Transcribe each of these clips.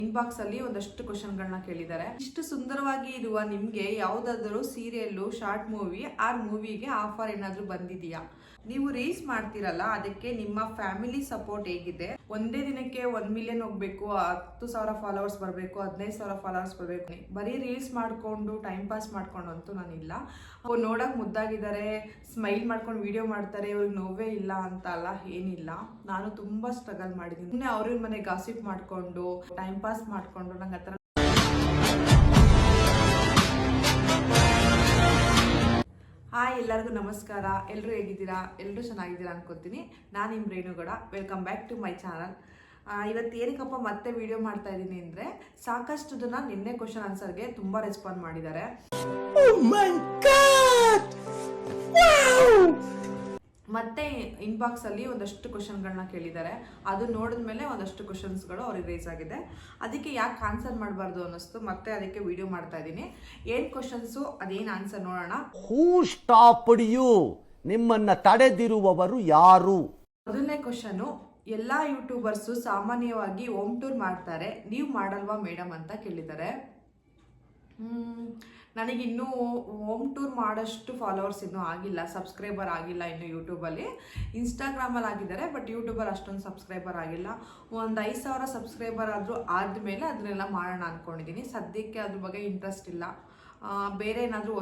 Inbox ಅಲ್ಲಿ ಒಂದಷ್ಟು ಕ್ವಶನ್ಗಳನ್ನ ಕೇಳಿದ್ದಾರೆ. ಇಷ್ಟು ಸುಂದರವಾಗಿ ಇರುವ ನಿಮ್ಗೆ ಯಾವ್ದಾದ್ರು ಸೀರಿಯಲ್, ಶಾರ್ಟ್ ಮೂವಿ ಆರ್ ಮೂವಿಗೆ ಆಫರ್ ಏನಾದ್ರು ಬಂದಿದೆಯಾ? ನೀವು ರೀಲ್ಸ್ ಮಾಡ್ತಿರಲ್ಲ, ಅದಕ್ಕೆ ನಿಮ್ಮ ಫ್ಯಾಮಿಲಿ ಸಪೋರ್ಟ್ ಹೇಗಿದೆ? ಒಂದೇ ದಿನಕ್ಕೆ 1 ಮಿಲಿಯನ್ ಹೋಗ್ಬೇಕು, 10,000 ಫಾಲೋವರ್ಸ್ ಬರಬೇಕು, 15,000 ಫಾಲೋವರ್ಸ್ ಬರಬೇಕು, ಬರೀ ರೀಲ್ಸ್ ಮಾಡ್ಕೊಂಡು ಟೈಮ್ ಪಾಸ್ ಮಾಡ್ಕೊಂಡು ಅಂತೂ ನಾನಿಲ್ಲ. ನೋಡಕ್ ಮುದ್ದಾಗಿದ್ದಾರೆ, ಸ್ಮೈಲ್ ಮಾಡ್ಕೊಂಡು ವಿಡಿಯೋ ಮಾಡ್ತಾರೆ, ಇವ್ರಿಗೆ ನೋವೇ ಇಲ್ಲ ಅಂತ ಅಲ್ಲ, ಏನಿಲ್ಲ. ನಾನು ತುಂಬಾ ಸ್ಟ್ರಗಲ್ ಮಾಡಿದ್ದೀನಿ. ಸುಮ್ಮನೆ ಅವ್ರ ಮನೆ ಗಾಸಿಪ್ ಮಾಡ್ಕೊಂಡು ಟೈಮ್ ಪಾಸ್ ಮಾಡ್ಕೊಂಡು ನಂಗೆ ಆ ಥರ. ಹಾಯ್, ಎಲ್ಲರಿಗೂ ನಮಸ್ಕಾರ. ಎಲ್ಲರೂ ಹೇಗಿದ್ದೀರಾ? ಎಲ್ಲರೂ ಚೆನ್ನಾಗಿದ್ದೀರಾ ಅನ್ಕೋತೀನಿ. ನಾನು ನಿಮ್ಮ Renugowda. Welcome back to my channel. ಇವತ್ತು ಏನಕ್ಕಪ್ಪ ಮತ್ತೆ ವಿಡಿಯೋ ಮಾಡ್ತಾ ಇದ್ದೀನಿ ಅಂದರೆ, ಸಾಕಷ್ಟು ಜನ ನಿನ್ನೆ ಕ್ವಶನ್ ಆನ್ಸರ್ಗೆ ತುಂಬ ರೆಸ್ಪಾಂಡ್ ಮಾಡಿದ್ದಾರೆ. ಮತ್ತೆ ಇನ್ಬಾಕ್ಸ್ ಅಲ್ಲಿ ಒಂದಷ್ಟು ಕ್ವಶನ್ಗಳನ್ನ ಕೇಳಿದ್ದಾರೆ. ಅದು ನೋಡಿದ್ಮೇಲೆ ಒಂದಷ್ಟು ಕ್ವಶನ್ಸ್ಗಳು ಅವ್ರಿಗೆ ರೇಸ್ ಆಗಿದೆ. ಅದಕ್ಕೆ ಯಾಕೆ ಆನ್ಸರ್ ಮಾಡಬಾರ್ದು ಅನ್ನಿಸ್ತು, ಮತ್ತೆ ಅದಕ್ಕೆ ವಿಡಿಯೋ ಮಾಡ್ತಾ ಇದ್ದೀನಿ. ಏನ್ ಕ್ವಶನ್ಸು, ಅದೇನು ಆನ್ಸರ್ ನೋಡೋಣ. ಹೂ ಸ್ಟಾಪ್ಡ್ ಯು? ನಿಮ್ಮನ್ನ ತಡೆದಿರುವವರು ಯಾರು? ಮೊದಲನೇ ಕ್ವಶನ್, ಎಲ್ಲಾ ಯೂಟ್ಯೂಬರ್ಸು ಸಾಮಾನ್ಯವಾಗಿ ಹೋಮ್ ಟೂರ್ ಮಾಡ್ತಾರೆ, ನೀವು ಮಾಡಲ್ವಾ ಮೇಡಮ್ ಅಂತ ಕೇಳಿದ್ದಾರೆ. ನನಗಿನ್ನೂ ಹೋಮ್ ಟೂರ್ ಮಾಡೋಷ್ಟು ಫಾಲೋವರ್ಸ್ ಇನ್ನೂ ಆಗಿಲ್ಲ, ಸಬ್ಸ್ಕ್ರೈಬರ್ ಆಗಿಲ್ಲ ಇನ್ನು ಯೂಟ್ಯೂಬಲ್ಲಿ. ಇನ್ಸ್ಟಾಗ್ರಾಮಲ್ಲಿ ಆಗಿದ್ದಾರೆ, ಬಟ್ ಯೂಟ್ಯೂಬಲ್ಲಿ ಅಷ್ಟೊಂದು ಸಬ್ಸ್ಕ್ರೈಬರ್ ಆಗಿಲ್ಲ. ಒಂದು 5,000 ಸಬ್ಸ್ಕ್ರೈಬರ್ ಆದರೂ ಆದಮೇಲೆ ಅದನ್ನೆಲ್ಲ ಮಾಡೋಣ ಅಂದ್ಕೊಂಡಿದ್ದೀನಿ. ಸದ್ಯಕ್ಕೆ ಅದ್ರ ಬಗ್ಗೆ ಇಂಟ್ರೆಸ್ಟ್ ಇಲ್ಲ. ಬೇರೆ ಏನಾದರೂ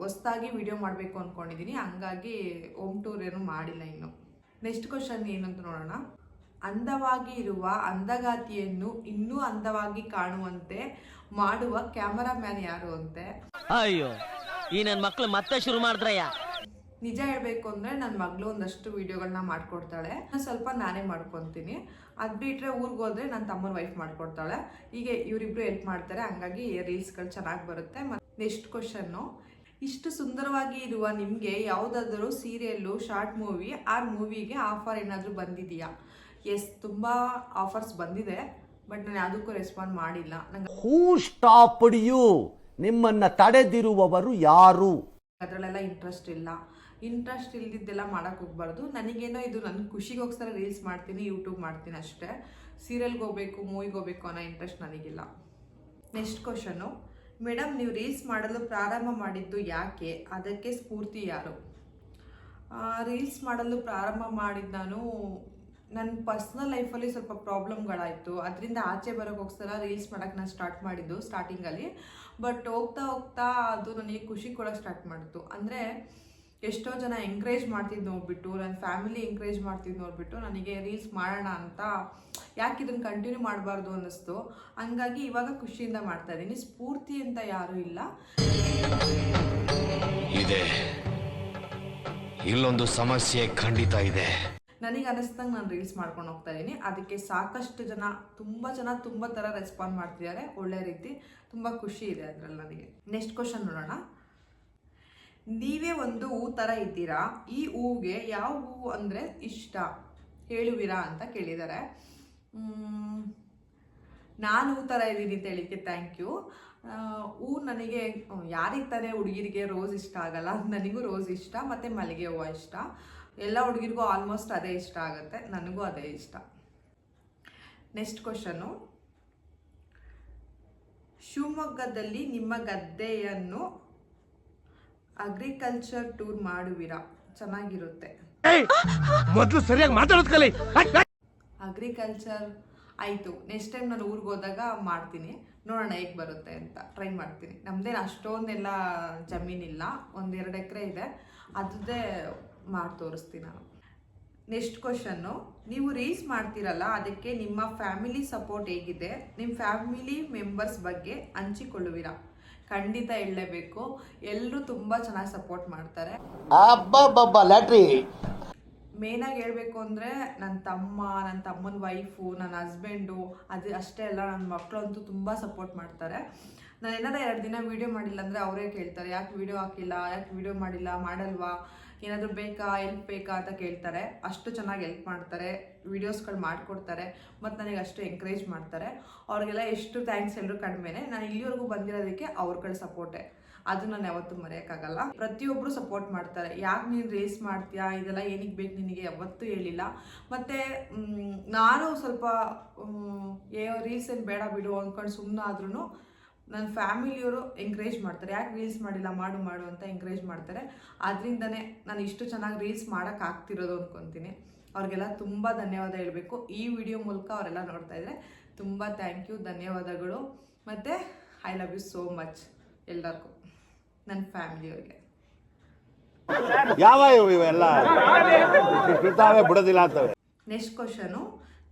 ಹೊಸದಾಗಿ ವಿಡಿಯೋ ಮಾಡಬೇಕು ಅಂದ್ಕೊಂಡಿದ್ದೀನಿ. ಹಂಗಾಗಿ ಹೋಮ್ ಟೂರ್ ಏನೂ ಮಾಡಿಲ್ಲ ಇನ್ನು. ನೆಕ್ಸ್ಟ್ ಕ್ವಶನ್ ಏನಂತ ನೋಡೋಣ. ಅಂದವಾಗಿ ಇರುವ ಅಂದಗಾತಿಯನ್ನು ಇನ್ನೂ ಅಂದವಾಗಿ ಕಾಣುವಂತೆ ಮಾಡುವ ಕ್ಯಾಮರಾಮ್ಯಾನ್ ಯಾರು ಅಂತೆ. ಅಯ್ಯೋ, ಈ ನನ್ನ ಮಕ್ಕಳು ಮತ್ತೆ ಶುರು ಮಾಡಿದ್ರಯ್ಯ. ನಿಜ ಹೇಳ್ಬೇಕು ಅಂದ್ರೆ ನನ್ನ ಮಗಳು ಒಂದಷ್ಟು ವಿಡಿಯೋಗಳನ್ನ ಮಾಡ್ಕೊಡ್ತಾಳೆ, ಸ್ವಲ್ಪ ನಾನೇ ಮಾಡ್ಕೊತೀನಿ. ಅದು ಬಿಟ್ರೆ ಊರಿಗೆ ಹೋದ್ರೆ ನನ್ನ ತಮ್ಮನ ವೈಫ್ ಮಾಡ್ಕೊಡ್ತಾಳೆ. ಹೀಗೆ ಇವರಿಬ್ರು ಹೆಲ್ಪ್ ಮಾಡ್ತಾರೆ, ಹಂಗಾಗಿ ರೀಲ್ಸ್ಗಳು ಚೆನ್ನಾಗಿ ಬರುತ್ತೆ. ನೆಕ್ಸ್ಟ್ ಕ್ವಶನ್ನು, ಇಷ್ಟು ಸುಂದರವಾಗಿ ಇರುವ ನಿಮಗೆ ಯಾವುದಾದ್ರೂ ಸೀರಿಯಲ್ಲು, ಶಾರ್ಟ್ ಮೂವಿ ಆರ್ ಮೂವಿಗೆ ಆಫರ್ ಏನಾದರೂ ಬಂದಿದೆಯಾ? ಎಸ್, ತುಂಬ ಆಫರ್ಸ್ ಬಂದಿದೆ, ಬಟ್ ನಾನು ಯಾವುದಕ್ಕೂ ರೆಸ್ಪಾಂಡ್ ಮಾಡಿಲ್ಲ. ಹೂ ಸ್ಟಾಪ್ಡ್ ಯು? ನಿಮ್ಮನ್ನ ತಡೆದಿರುವವರು ಯಾರು? ಅದರಲ್ಲೆಲ್ಲ ಇಂಟ್ರೆಸ್ಟ್ ಇಲ್ಲ. ಇಂಟ್ರೆಸ್ಟ್ ಇಲ್ದಿದ್ದೆಲ್ಲ ಮಾಡೋಕ್ಕೆ ಹೋಗ್ಬಾರ್ದು. ನನಗೇನೋ ಇದು ನನ್ನ ಖುಷಿಗೋಸ್ಕರ ರೀಲ್ಸ್ ಮಾಡ್ತೀನಿ, ಯೂಟ್ಯೂಬ್ ಮಾಡ್ತೀನಿ ಅಷ್ಟೇ. ಸೀರಿಯಲ್ಗೆ ಹೋಗ್ಬೇಕು, ಮೂವಿಗೆ ಹೋಗ್ಬೇಕು ಅನ್ನೋ ಇಂಟ್ರೆಸ್ಟ್ ನನಗಿಲ್ಲ. ನೆಕ್ಸ್ಟ್ ಕ್ವಶನು, ಮೇಡಮ್ ನೀವು ರೀಲ್ಸ್ ಮಾಡಲು ಪ್ರಾರಂಭ ಮಾಡಿದ್ದು ಯಾಕೆ? ಅದಕ್ಕೆ ಸ್ಫೂರ್ತಿ ಯಾರು? ರೀಲ್ಸ್ ಮಾಡಲು ಪ್ರಾರಂಭ ಮಾಡಿದ್ದು ನಾನು ನನ್ನ ಪರ್ಸ್ನಲ್ ಲೈಫಲ್ಲಿ ಸ್ವಲ್ಪ ಪ್ರಾಬ್ಲಮ್ಗಳಾಯಿತು. ಅದರಿಂದ ಆಚೆ ಬರೋಕ್ಕೋಸ್ಕರ ರೀಲ್ಸ್ ಮಾಡೋಕ್ಕೆ ನಾನು ಸ್ಟಾರ್ಟ್ ಮಾಡಿದ್ದು ಸ್ಟಾರ್ಟಿಂಗಲ್ಲಿ. ಬಟ್ ಹೋಗ್ತಾ ಹೋಗ್ತಾ ಅದು ನನಗೆ ಖುಷಿ ಕೊಡೋಕ್ಕೆ ಸ್ಟಾರ್ಟ್ ಮಾಡಿತು. ಅಂದರೆ ಎಷ್ಟೋ ಜನ ಎಂಕರೇಜ್ ಮಾಡ್ತಿದ್ದು ನೋಡಿಬಿಟ್ಟು, ನನ್ನ ಫ್ಯಾಮಿಲಿ ಎಂಕರೇಜ್ ಮಾಡ್ತಿದ್ದು ನೋಡಿಬಿಟ್ಟು ನನಗೆ ರೀಲ್ಸ್ ಮಾಡೋಣ ಅಂತ, ಯಾಕೆ ಇದನ್ನು ಕಂಟಿನ್ಯೂ ಮಾಡಬಾರ್ದು ಅನ್ನಿಸ್ತು. ಹಂಗಾಗಿ ಇವಾಗ ಖುಷಿಯಿಂದ ಮಾಡ್ತಾ ಇದ್ದೀನಿ. ಸ್ಫೂರ್ತಿ ಅಂತ ಯಾರೂ ಇಲ್ಲ. ಇಲ್ಲೊಂದು ಸಮಸ್ಯೆ ಖಂಡಿತ ಇದೆ. ನನಗೆ ಅನ್ನಿಸ್ದಂಗೆ ನಾನು ರೀಲ್ಸ್ ಮಾಡ್ಕೊಂಡು ಹೋಗ್ತಾ ಇದ್ದೀನಿ. ಅದಕ್ಕೆ ಸಾಕಷ್ಟು ಜನ, ತುಂಬ ಥರ ರೆಸ್ಪಾಂಡ್ ಮಾಡ್ತಿದ್ದಾರೆ, ಒಳ್ಳೆ ರೀತಿ. ತುಂಬ ಖುಷಿ ಇದೆ ಅದರಲ್ಲಿ ನನಗೆ. ನೆಕ್ಸ್ಟ್ ಕ್ವಶನ್ ನೋಡೋಣ. ನೀವೇ ಒಂದು ಹೂ ಥರ ಇದ್ದೀರಾ, ಈ ಹೂವಿಗೆ ಯಾವ ಹೂವು ಅಂದರೆ ಇಷ್ಟ ಹೇಳುವಿರಾ ಅಂತ ಕೇಳಿದ್ದಾರೆ. ನಾನು ಹೂ ಥರ ಇದ್ದೀನಿ ಅಂತ ಹೇಳಿಕ್ಕೆ ಥ್ಯಾಂಕ್ ಯು. ಹೂ ನನಗೆ, ಯಾರಿಗೆ ತಾನೇ ಹುಡುಗಿರಿಗೆ ರೋಸ್ ಇಷ್ಟ ಆಗಲ್ಲ, ನನಗೂ ರೋಸ್ ಇಷ್ಟ, ಮತ್ತು ಮಲ್ಲಿಗೆ ಹೂವು ಇಷ್ಟ. ಎಲ್ಲ ಹುಡುಗಿರಿಗೂ ಆಲ್ಮೋಸ್ಟ್ ಅದೇ ಇಷ್ಟ ಆಗುತ್ತೆ, ನನಗೂ ಅದೇ ಇಷ್ಟ. ನೆಕ್ಸ್ಟ್ ಕ್ವಶನು, ಶಿವಮೊಗ್ಗದಲ್ಲಿ ನಿಮ್ಮ ಗದ್ದೆಯನ್ನು ಅಗ್ರಿಕಲ್ಚರ್ ಟೂರ್ ಮಾಡುವಿರಾ? ಚೆನ್ನಾಗಿರುತ್ತೆ. ಮೊದಲು ಸರಿಯಾಗಿ ಮಾತಾಡೋದು ಕಲಿ. ಅಗ್ರಿಕಲ್ಚರ್ ಆಯಿತು, ನೆಕ್ಸ್ಟ್ ಟೈಮ್ ನಾನು ಊರಿಗೆ ಹೋದಾಗ ಮಾಡ್ತೀನಿ, ನೋಡೋಣ ಹೇಗೆ ಬರುತ್ತೆ ಅಂತ ಟ್ರೈ ಮಾಡ್ತೀನಿ. ನಮ್ಮದೇನು ಅಷ್ಟೊಂದೆಲ್ಲ ಜಮೀನಿಲ್ಲ, 1-2 ಎಕರೆ ಇದೆ, ಅದೇ ಮಾಡಿ ತೋರಿಸ್ತೀನಿ ನಾನು. ನೆಕ್ಸ್ಟ್ ಕ್ವಶನ್ನು, ನೀವು ರೀಲ್ಸ್ ಮಾಡ್ತಿರಲ್ಲ, ಅದಕ್ಕೆ ನಿಮ್ಮ ಫ್ಯಾಮಿಲಿ ಸಪೋರ್ಟ್ ಹೇಗಿದೆ? ನಿಮ್ಮ ಫ್ಯಾಮಿಲಿ ಮೆಂಬರ್ಸ್ ಬಗ್ಗೆ ಹಂಚಿಕೊಳ್ಳುವಿರಾ? ಖಂಡಿತ ಹೇಳಲೇಬೇಕು, ಎಲ್ಲರೂ ತುಂಬ ಚೆನ್ನಾಗಿ ಸಪೋರ್ಟ್ ಮಾಡ್ತಾರೆ. ಮೇನಾಗಿ ಹೇಳಬೇಕು ಅಂದರೆ ನನ್ನ ತಮ್ಮ, ನನ್ನ ತಮ್ಮನ ವೈಫು, ನನ್ನ ಹಸ್ಬೆಂಡು, ಅದು ಅಷ್ಟೇ ಅಲ್ಲ, ನನ್ನ ಮಕ್ಕಳಂತೂ ತುಂಬ ಸಪೋರ್ಟ್ ಮಾಡ್ತಾರೆ. ನಾನು ಏನಾರ 2 ದಿನ ವೀಡಿಯೋ ಮಾಡಿಲ್ಲ ಅಂದರೆ ಅವರೇ ಕೇಳ್ತಾರೆ, ಯಾಕೆ ವೀಡಿಯೋ ಹಾಕಿಲ್ಲ, ಯಾಕೆ ವೀಡಿಯೋ ಮಾಡಿಲ್ಲ, ಮಾಡಲ್ವಾ, ಏನಾದರೂ ಬೇಕಾ, ಹೆಲ್ಪ್ ಬೇಕಾ ಅಂತ ಕೇಳ್ತಾರೆ. ಅಷ್ಟು ಚೆನ್ನಾಗಿ ಹೆಲ್ಪ್ ಮಾಡ್ತಾರೆ, ವೀಡಿಯೋಸ್ಗಳು ಮಾಡಿಕೊಡ್ತಾರೆ, ಮತ್ತು ನನಗೆ ಅಷ್ಟು ಎಂಕರೇಜ್ ಮಾಡ್ತಾರೆ. ಅವ್ರಿಗೆಲ್ಲ ಎಷ್ಟು ಥ್ಯಾಂಕ್ಸ್ ಎಲ್ಲರೂ ಕಡಿಮೆನೇ. ನಾನು ಇಲ್ಲಿವರೆಗೂ ಬಂದಿರೋದಕ್ಕೆ ಅವ್ರಗಳ ಸಪೋರ್ಟೇ. ಅದು ನಾನು ಯಾವತ್ತೂ ಮರೆಯೋಕ್ಕಾಗಲ್ಲ. ಪ್ರತಿಯೊಬ್ಬರು ಸಪೋರ್ಟ್ ಮಾಡ್ತಾರೆ. ಯಾಕೆ ನೀನು ರೀಲ್ಸ್ ಮಾಡ್ತೀಯಾ, ಇದೆಲ್ಲ ಏನಕ್ಕೆ ಬೇಕು ನಿನಗೆ, ಯಾವತ್ತೂ ಹೇಳಿಲ್ಲ. ಮತ್ತು ನಾನು ಸ್ವಲ್ಪ ರೀಲ್ಸ್ ಏನು ಬೇಡ ಬಿಡು ಅಂದ್ಕೊಂಡು ಸುಮ್ಮನೆ ಆದ್ರೂ ನನ್ನ ಫ್ಯಾಮಿಲಿಯವರು ಎಂಕರೇಜ್ ಮಾಡ್ತಾರೆ. ಯಾಕೆ ರೀಲ್ಸ್ ಮಾಡಿಲ್ಲ, ಮಾಡು ಮಾಡು ಅಂತ ಎಂಕರೇಜ್ ಮಾಡ್ತಾರೆ. ಅದರಿಂದನೇ ನಾನು ಇಷ್ಟು ಚೆನ್ನಾಗಿ ರೀಲ್ಸ್ ಮಾಡೋಕ್ಕಾಗ್ತಿರೋದು ಅಂದ್ಕೊತೀನಿ. ಅವ್ರಿಗೆಲ್ಲ ತುಂಬ ಧನ್ಯವಾದ ಹೇಳಬೇಕು. ಈ ವಿಡಿಯೋ ಮೂಲಕ ಅವರೆಲ್ಲ ನೋಡ್ತಾ ಇದ್ದಾರೆ. ತುಂಬ ಥ್ಯಾಂಕ್ ಯು, ಧನ್ಯವಾದಗಳು. ಮತ್ತು I love you so much ಎಲ್ಲರಿಗೂ, ನನ್ನ ಫ್ಯಾಮಿಲಿಯವ್ರಿಗೆ. ಯಾವ ಇವೆಲ್ಲ ಬಿಡೋದಿಲ್ಲ ಅಂತವೆ. ನೆಕ್ಸ್ಟ್ ಕ್ವಶನು,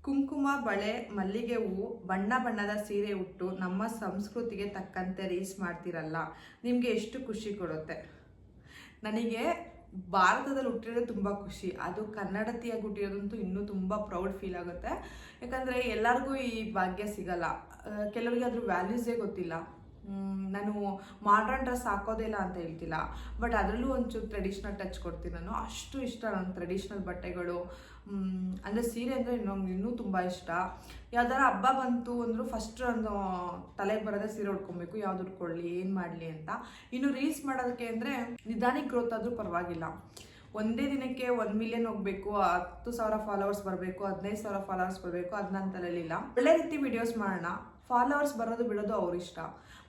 ಕುಂಕುಮ, ಬಳೆ, ಮಲ್ಲಿಗೆ ಹೂವು, ಬಣ್ಣ ಬಣ್ಣದ ಸೀರೆ ಉಟ್ಟು ನಮ್ಮ ಸಂಸ್ಕೃತಿಗೆ ತಕ್ಕಂತೆ ರೀಲ್ಸ್ ಮಾಡ್ತಿರಲ್ಲ, ನಿಮಗೆ ಎಷ್ಟು ಖುಷಿ ಕೊಡುತ್ತೆ? ನನಗೆ ಭಾರತದಲ್ಲಿ ಹುಟ್ಟಿರೋದು ತುಂಬ ಖುಷಿ. ಅದು ಕನ್ನಡತಿಯಾಗಿ ಹುಟ್ಟಿರೋದಂತೂ ಇನ್ನೂ ತುಂಬ ಪ್ರೌಡ್ ಫೀಲ್ ಆಗುತ್ತೆ. ಯಾಕಂದರೆ ಎಲ್ಲರಿಗೂ ಈ ಭಾಗ್ಯ ಸಿಗಲ್ಲ. ಕೆಲವರಿಗೆ ಅದ್ರ ವ್ಯಾಲ್ಯೂಸೇ ಗೊತ್ತಿಲ್ಲ. ನಾನು ಮಾಡ್ರನ್ ಡ್ರೆಸ್ ಹಾಕೋದೇ ಇಲ್ಲ ಅಂತ ಹೇಳ್ತಿಲ್ಲ, ಬಟ್ ಅದರಲ್ಲೂ ಒಂಚೂರು ಟ್ರೆಡಿಷ್ನಲ್ ಟಚ್ ಕೊಡ್ತೀನಿ ನಾನು. ಅಷ್ಟು ಇಷ್ಟ ನನ್ನ ಟ್ರೆಡಿಷ್ನಲ್ ಬಟ್ಟೆಗಳು. ಅಂದರೆ ಸೀರೆ ಅಂದರೆ ಇನ್ನೂ ತುಂಬ ಇಷ್ಟ. ಯಾವ್ದಾರ ಹಬ್ಬ ಬಂತು ಅಂದರೂ ಫಸ್ಟ್ ಒಂದು ತಲೆಗೆ ಬರೋದೇ ಸೀರೆ ಉಟ್ಕೊಬೇಕು, ಯಾವ್ದು ಉಟ್ಕೊಳ್ಳಿ, ಏನು ಮಾಡಲಿ ಅಂತ. ಇನ್ನು ರೀಲ್ಸ್ ಮಾಡೋದಕ್ಕೆ ಅಂದರೆ ನಿಧಾನಿಕ್ ಗ್ರೋತ್ ಆದರೂ ಪರವಾಗಿಲ್ಲ. ಒಂದೇ ದಿನಕ್ಕೆ 1 ಮಿಲಿಯನ್ ಹೋಗಬೇಕು, 10,000 ಫಾಲೋವರ್ಸ್ ಬರಬೇಕು, 15,000 ಫಾಲೋವರ್ಸ್ ಬರಬೇಕು, ಅದು ನನ್ನ ತಲೆಯಲ್ಲಿಲ್ಲ. ಒಳ್ಳೆ ರೀತಿ ವಿಡಿಯೋಸ್ ಮಾಡೋಣ. ಫಾಲೋವರ್ಸ್ ಬರೋದು ಬಿಡೋದು ಅವ್ರ ಇಷ್ಟ.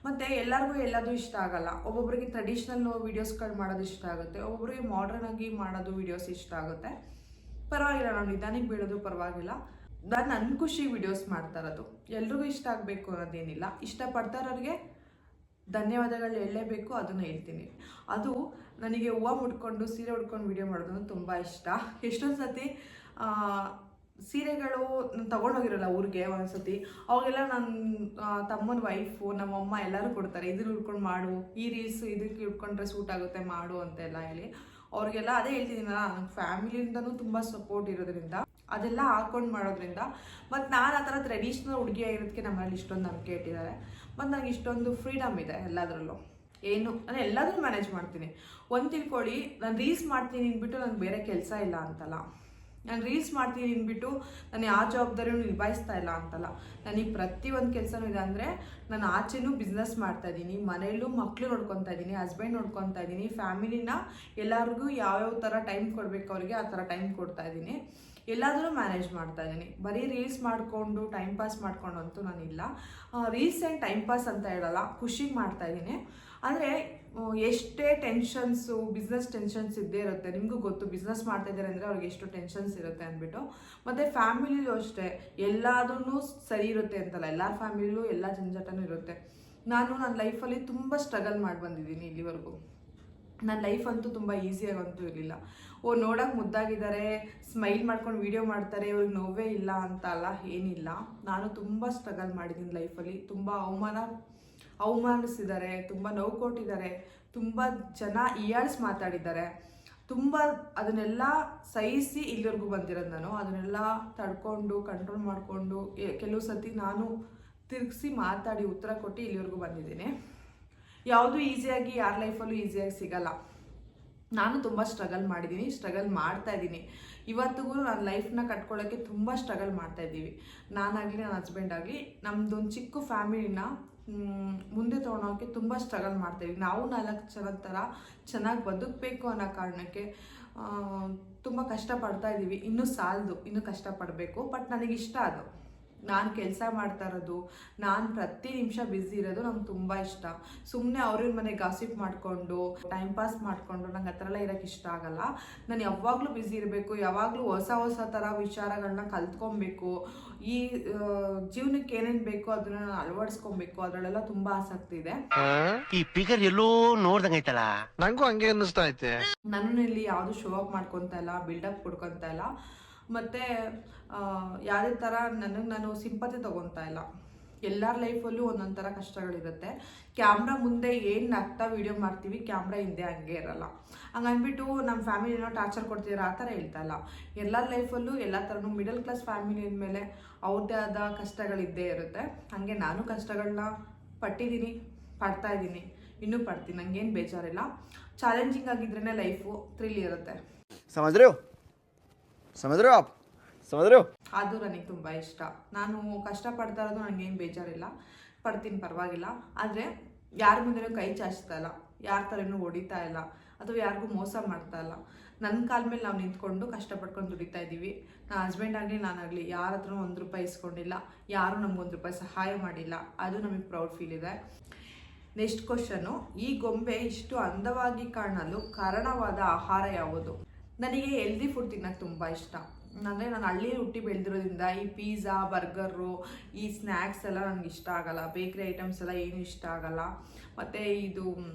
ಮತ್ತು ಎಲ್ಲರಿಗೂ ಎಲ್ಲದೂ ಇಷ್ಟ ಆಗಲ್ಲ. ಒಬ್ಬೊಬ್ಬರಿಗೆ ಟ್ರೆಡಿಷ್ನಲ್ ವೀಡಿಯೋಸ್ಗಳು ಮಾಡೋದು ಇಷ್ಟ ಆಗುತ್ತೆ, ಒಬ್ಬೊಬ್ಬರಿಗೆ ಮಾಡ್ರನ್ ಆಗಿ ಮಾಡೋದು ವೀಡಿಯೋಸ್ ಇಷ್ಟ ಆಗುತ್ತೆ. ಪರವಾಗಿಲ್ಲ, ನಾವು ನಿಧಾನಕ್ಕೆ ಬೀಳೋದು ಪರವಾಗಿಲ್ಲ. ನಾನು ನನ್ನ ಖುಷಿ ವಿಡಿಯೋಸ್ ಮಾಡ್ತಾ ಇರೋದು. ಎಲ್ರಿಗೂ ಇಷ್ಟ ಆಗಬೇಕು ಅನ್ನೋದೇನಿಲ್ಲ. ಇಷ್ಟಪಡ್ತಾ ಇರೋರಿಗೆ ಧನ್ಯವಾದಗಳು ಹೇಳಲೇಬೇಕು, ಅದನ್ನು ಹೇಳ್ತೀನಿ. ಅದು ನನಗೆ ಹೂವು ಮುಡ್ಕೊಂಡು ಸೀರೆ ಉಟ್ಕೊಂಡು ವಿಡಿಯೋ ಮಾಡೋದು ತುಂಬ ಇಷ್ಟ. ಎಷ್ಟೊಂದು ಸತಿ ಸೀರೆಗಳು ನಾನು ತೊಗೊಂಡೋಗಿರಲ್ಲ ಊರಿಗೆ. ಒಂದ್ಸತಿ ಅವಾಗೆಲ್ಲ ನನ್ನ ತಮ್ಮನ ವೈಫು, ನಮ್ಮಮ್ಮ ಎಲ್ಲರೂ ಕೊಡ್ತಾರೆ, ಇದನ್ನು ಉಟ್ಕೊಂಡು ಮಾಡು, ಈ ರೀಲ್ಸು ಇದಕ್ಕೆ ಉಟ್ಕೊಂಡ್ರೆ ಸೂಟ್ ಆಗುತ್ತೆ ಮಾಡು ಅಂತೆಲ್ಲ ಹೇಳಿ. ಅವ್ರಿಗೆಲ್ಲ ಅದೇ ಹೇಳ್ತಿದ್ದೀನಲ್ಲ, ನನ್ನ ಫ್ಯಾಮಿಲಿಯಿಂದನೂ ತುಂಬ ಸಪೋರ್ಟ್ ಇರೋದ್ರಿಂದ ಅದೆಲ್ಲ ಹಾಕ್ಕೊಂಡು ಮಾಡೋದ್ರಿಂದ. ಮತ್ತು ನಾನು ಆ ಥರ ಟ್ರೆಡಿಷ್ನಲ್ ಹುಡುಗಿ ಆಗಿರೋದಕ್ಕೆ ನಮ್ಮಲ್ಲಿ ಇಷ್ಟೊಂದು ನಂಬಿಕೆ ಇಟ್ಟಿದ್ದಾರೆ. ಮತ್ತು ನನಗೆ ಇಷ್ಟೊಂದು ಫ್ರೀಡಮ್ ಇದೆ ಎಲ್ಲದರಲ್ಲೂ. ನಾನು ಎಲ್ಲದೂ ಮ್ಯಾನೇಜ್ ಮಾಡ್ತೀನಿ. ಒಂದು ತಿಳ್ಕೊಳ್ಳಿ, ನಾನು ರೀಲ್ಸ್ ಮಾಡ್ತೀನಿ ಅಂದ್ಬಿಟ್ಟು ನನಗೆ ಬೇರೆ ಕೆಲಸ ಇಲ್ಲ ಅಂತಲ್ಲ. ನಾನು ರೀಲ್ಸ್ ಮಾಡ್ತೀನಿ ಅಂದ್ಬಿಟ್ಟು ನಾನು ಯಾವ ಜವಾಬ್ದಾರಿನೂ ನಿಭಾಯಿಸ್ತಾ ಇಲ್ಲ ಅಂತಲ್ಲ. ನನಗೆ ಪ್ರತಿಯೊಂದು ಕೆಲಸನೂ ಇದೆ. ಅಂದರೆ ನಾನು ಆಚೆನೂ ಬಿಸ್ನೆಸ್ ಮಾಡ್ತಾಯಿದ್ದೀನಿ, ಮನೆಯಲ್ಲೂ ಮಕ್ಕಳು ನೋಡ್ಕೊತಾ ಇದ್ದೀನಿ, ಹಸ್ಬೆಂಡ್ ನೋಡ್ಕೊತಾ ಇದ್ದೀನಿ, ಫ್ಯಾಮಿಲಿನ ಎಲ್ಲರಿಗೂ ಯಾವ್ಯಾವ ಥರ ಟೈಮ್ ಕೊಡಬೇಕು ಅವರಿಗೆ ಆ ಥರ ಟೈಮ್ ಕೊಡ್ತಾ ಇದ್ದೀನಿ. ಎಲ್ಲಾದರೂ ಮ್ಯಾನೇಜ್ ಮಾಡ್ತಾ ಇದ್ದೀನಿ. ಬರೀ ರೀಲ್ಸ್ ಮಾಡಿಕೊಂಡು ಟೈಮ್ ಪಾಸ್ ಮಾಡ್ಕೊಂಡು ಅಂತೂ ನಾನಿಲ್ಲ. ರೀಲ್ಸ್ ಆ್ಯಂಡ್ ಟೈಮ್ ಪಾಸ್ ಅಂತ ಹೇಳಲ್ಲ, ಖುಷಿಗೆ ಮಾಡ್ತಾಯಿದ್ದೀನಿ. ಆದರೆ ಎಷ್ಟೇ ಟೆನ್ಷನ್ಸು, ಬಿಸ್ನೆಸ್ ಟೆನ್ಷನ್ಸ್ ಇದ್ದೇ ಇರುತ್ತೆ. ನಿಮಗೂ ಗೊತ್ತು, ಬಿಸ್ನೆಸ್ ಮಾಡ್ತಾಯಿದ್ದಾರೆ ಅಂದರೆ ಅವ್ರಿಗೆ ಎಷ್ಟು ಟೆನ್ಷನ್ಸ್ ಇರುತ್ತೆ ಅಂದ್ಬಿಟ್ಟು. ಮತ್ತು ಫ್ಯಾಮಿಲಿಲೂ ಅಷ್ಟೇ, ಎಲ್ಲದೂ ಸರಿ ಇರುತ್ತೆ ಅಂತಲ್ಲ, ಎಲ್ಲರ ಫ್ಯಾಮಿಲಿಲೂ ಎಲ್ಲ ಜಂಜಾಟನೂ ಇರುತ್ತೆ. ನಾನು ನನ್ನ ಲೈಫಲ್ಲಿ ತುಂಬ ಸ್ಟ್ರಗಲ್ ಮಾಡಿ ಬಂದಿದ್ದೀನಿ ಇಲ್ಲಿವರೆಗೂ. ನನ್ನ ಲೈಫ್ ಅಂತೂ ತುಂಬ ಈಸಿಯಾಗಂತೂ ಇರಲಿಲ್ಲ. ನೋಡೋಕೆ ಮುದ್ದಾಗಿದ್ದಾರೆ, ಸ್ಮೈಲ್ ಮಾಡ್ಕೊಂಡು ವೀಡಿಯೋ ಮಾಡ್ತಾರೆ, ಇವ್ರಿಗೆ ನೋವೇ ಇಲ್ಲ ಅಂತ ಅಲ್ಲ, ಏನಿಲ್ಲ. ನಾನು ತುಂಬ ಸ್ಟ್ರಗಲ್ ಮಾಡಿದ್ದೀನಿ ಲೈಫಲ್ಲಿ. ತುಂಬ ಅವಮಾನಿಸಿದ್ದಾರೆ, ತುಂಬ ನೋವು ಕೊಟ್ಟಿದ್ದಾರೆ, ತುಂಬ ಜನ ಇಯರ್ಸ್ ಮಾತಾಡಿದ್ದಾರೆ. ತುಂಬ ಅದನ್ನೆಲ್ಲ ಸಹಿಸಿ ಇಲ್ಲಿವರೆಗೂ ಬಂದಿರೋದು ನಾನು. ಅದನ್ನೆಲ್ಲ ತಡ್ಕೊಂಡು ಕಂಟ್ರೋಲ್ ಮಾಡಿಕೊಂಡು ಕೆಲವು ಸತಿ ನಾನು ತಿರುಗಿಸಿ ಮಾತಾಡಿ ಉತ್ತರ ಕೊಟ್ಟು ಇಲ್ಲಿವರೆಗೂ ಬಂದಿದ್ದೀನಿ. ಯಾವುದೂ ಈಸಿಯಾಗಿ ಯಾರ ಲೈಫಲ್ಲೂ ಈಸಿಯಾಗಿ ಸಿಗಲ್ಲ. ನಾನು ತುಂಬ ಸ್ಟ್ರಗಲ್ ಮಾಡಿದ್ದೀನಿ, ಸ್ಟ್ರಗಲ್ ಮಾಡ್ತಾಯಿದ್ದೀನಿ. ಇವತ್ತಿಗೂ ನನ್ನ ಲೈಫ್ನ ಕಟ್ಕೊಳ್ಳೋಕ್ಕೆ ತುಂಬ ಸ್ಟ್ರಗಲ್ ಮಾಡ್ತಾಯಿದ್ದೀವಿ. ನಾನಾಗಲಿ ನನ್ನ ಹಸ್ಬೆಂಡ್ ಆಗಲಿ ನಮ್ಮದೊಂದು ಚಿಕ್ಕ ಫ್ಯಾಮಿಲಿನ ಮುಂದೆ ತೊಗೊಳೋಕ್ಕೆ ತುಂಬ ಸ್ಟ್ರಗಲ್ ಮಾಡ್ತಾಯಿದ್ವಿ. ನಾವು 4 ಜನದ ಥರ ಚೆನ್ನಾಗಿ ಬದುಕಬೇಕು ಅನ್ನೋ ಕಾರಣಕ್ಕೆ ತುಂಬ ಕಷ್ಟಪಡ್ತಾ ಇದ್ದೀವಿ. ಇನ್ನೂ ಸಾಲದು, ಇನ್ನೂ ಕಷ್ಟಪಡಬೇಕು. ಬಟ್ ನನಗಿಷ್ಟ ಅದು. ನಾನು ಕೆಲಸ ಮಾಡ್ತಾ ಇರೋದು, ನಾನು ಪ್ರತಿ ನಿಮಿಷ ಬ್ಯುಸಿ ಇರೋದು ನಂಗೆ ತುಂಬ ಇಷ್ಟ. ಸುಮ್ಮನೆ ಅವ್ರ ಮನೆ ಗಾಸಿಪ್ ಮಾಡಿಕೊಂಡು ಟೈಮ್ ಪಾಸ್ ಮಾಡಿಕೊಂಡು ನಂಗೆ ಆ ಥರ ಎಲ್ಲ ಇರೋಕ್ಕೆ ಇಷ್ಟ ಆಗಲ್ಲ. ನಾನು ಯಾವಾಗಲೂ ಬ್ಯುಸಿ ಇರಬೇಕು, ಯಾವಾಗಲೂ ಹೊಸ ಥರ ವಿಚಾರಗಳನ್ನ ಕಲ್ತ್ಕೊಬೇಕು. ಈ ಜೀವನಕ್ಕೆ ಏನೇನು ಬೇಕೋ ಅದನ್ನ ನಾನು ಅಳವಡಿಸ್ಕೊಬೇಕು. ಅದರಲ್ಲೆಲ್ಲ ತುಂಬ ಆಸಕ್ತಿ ಇದೆ. ಈ ಫಿಗರ್ ಎಲ್ಲೋ ನೋಡ್ದಂಗೈತಲ್ಲ, ನಂಗೂ ಹಂಗೆ ಅನ್ನಿಸ್ತಾ ಐತೆ. ನಾನು ಇಲ್ಲಿ ಯಾವುದು ಶೋ ಅಪ್ ಮಾಡ್ಕೊತಾ ಇಲ್ಲ, ಬಿಲ್ಡಪ್ ಕೊಡ್ಕೊತಾ ಇಲ್ಲ. ಮತ್ತು ಯಾವುದೇ ಥರ ನಾನು ಸಿಂಪತಿ ತೊಗೊತಾ ಇಲ್ಲ. ಎಲ್ಲರ ಲೈಫಲ್ಲೂ ಒಂದೊಂದು ಥರ ಕಷ್ಟಗಳಿರುತ್ತೆ. ಕ್ಯಾಮ್ರಾ ಮುಂದೆ ಏನು ನಗ್ತಾ ವೀಡಿಯೋ ಮಾಡ್ತೀವಿ, ಕ್ಯಾಮ್ರಾ ಹಿಂದೆ ಹಂಗೆ ಇರಲ್ಲ. ಹಂಗನ್ಬಿಟ್ಟು ನಮ್ಮ ಫ್ಯಾಮಿಲಿನೋ ಟಾರ್ಚರ್ ಕೊಡ್ತಿದ್ದಾರೆ ಆ ಥರ ಹೇಳ್ತಾ ಇಲ್ಲ. ಎಲ್ಲರ ಲೈಫಲ್ಲೂ ಎಲ್ಲ ಥರನೂ ಮಿಡಲ್ ಕ್ಲಾಸ್ ಫ್ಯಾಮಿಲಿ ಅಂದಮೇಲೆ ಅವ್ರದ್ದೇ ಆದ ಕಷ್ಟಗಳಿದ್ದೇ ಇರುತ್ತೆ. ಹಾಗೆ ನಾನು ಕಷ್ಟಗಳನ್ನ ಪಟ್ಟಿದ್ದೀನಿ, ಪಡ್ತಾಯಿದ್ದೀನಿ, ಇನ್ನೂ ಪಡ್ತೀನಿ. ನನಗೇನು ಬೇಜಾರಿಲ್ಲ. ಚಾಲೆಂಜಿಂಗ್ ಆಗಿದ್ರೇ ಲೈಫು ಥ್ರಿಲ್ ಇರುತ್ತೆ. ಅದು ನನಗೆ ತುಂಬ ಇಷ್ಟ. ನಾನು ಕಷ್ಟಪಡ್ತಾ ಇರೋದು ನನಗೇನು ಬೇಜಾರಿಲ್ಲ, ಪಡ್ತೀನಿ, ಪರವಾಗಿಲ್ಲ. ಆದರೆ ಯಾರ ಮುಂದೆನೂ ಕೈ ಚಾಚ್ತಾ ಇಲ್ಲ. ಯಾರ ಥರನೂ ಹೊಡಿತಾ ಇಲ್ಲ ಅಥವಾ ಯಾರಿಗೂ ಮೋಸ ಮಾಡ್ತಾ ಇಲ್ಲ. ನನ್ನ ಕಾಲ ಮೇಲೆ ನಾವು ನಿಂತ್ಕೊಂಡು ಕಷ್ಟಪಡ್ಕೊಂಡು ದುಡಿತಾ ಇದ್ದೀವಿ. ನನ್ನ ಹಸ್ಬೆಂಡ್ ಆಗಲಿ ನಾನಾಗಲಿ ಯಾರ ಹತ್ರನೂ 1 ರೂಪಾಯಿ ಇಸ್ಕೊಂಡಿಲ್ಲ, ಯಾರೂ ನಮ್ಗೆ 1 ರೂಪಾಯಿ ಸಹಾಯ ಮಾಡಿಲ್ಲ. ಅದು ನಮಗೆ ಪ್ರೌಡ್ ಫೀಲ್ ಇದೆ. ನೆಕ್ಸ್ಟ್ ಕ್ವಶನು, ಈ ಗೊಂಬೆ ಇಷ್ಟು ಅಂದವಾಗಿ ಕಾಣಲು ಕಾರಣವಾದ ಆಹಾರ ಯಾವುದು? ನನಗೆ ಹೆಲ್ದಿ ಫುಡ್ ತಿನ್ನೋಕ್ಕೆ ತುಂಬ ಇಷ್ಟ. ಅಂದರೆ ನಾನು ಹಳ್ಳಿಯಲ್ಲಿ ಹುಟ್ಟಿ ಬೆಳೆದಿರೋದ್ರಿಂದ ಈ ಪಿಜ್ಜಾ, ಬರ್ಗರು, ಈ ಸ್ನ್ಯಾಕ್ಸ್ ಎಲ್ಲ ನನಗೆ ಇಷ್ಟ ಆಗಲ್ಲ. ಬೇಕ್ರಿ ಐಟಮ್ಸ್ ಎಲ್ಲ ಏನು ಇಷ್ಟ ಆಗಲ್ಲ. ಮತ್ತು ಇದು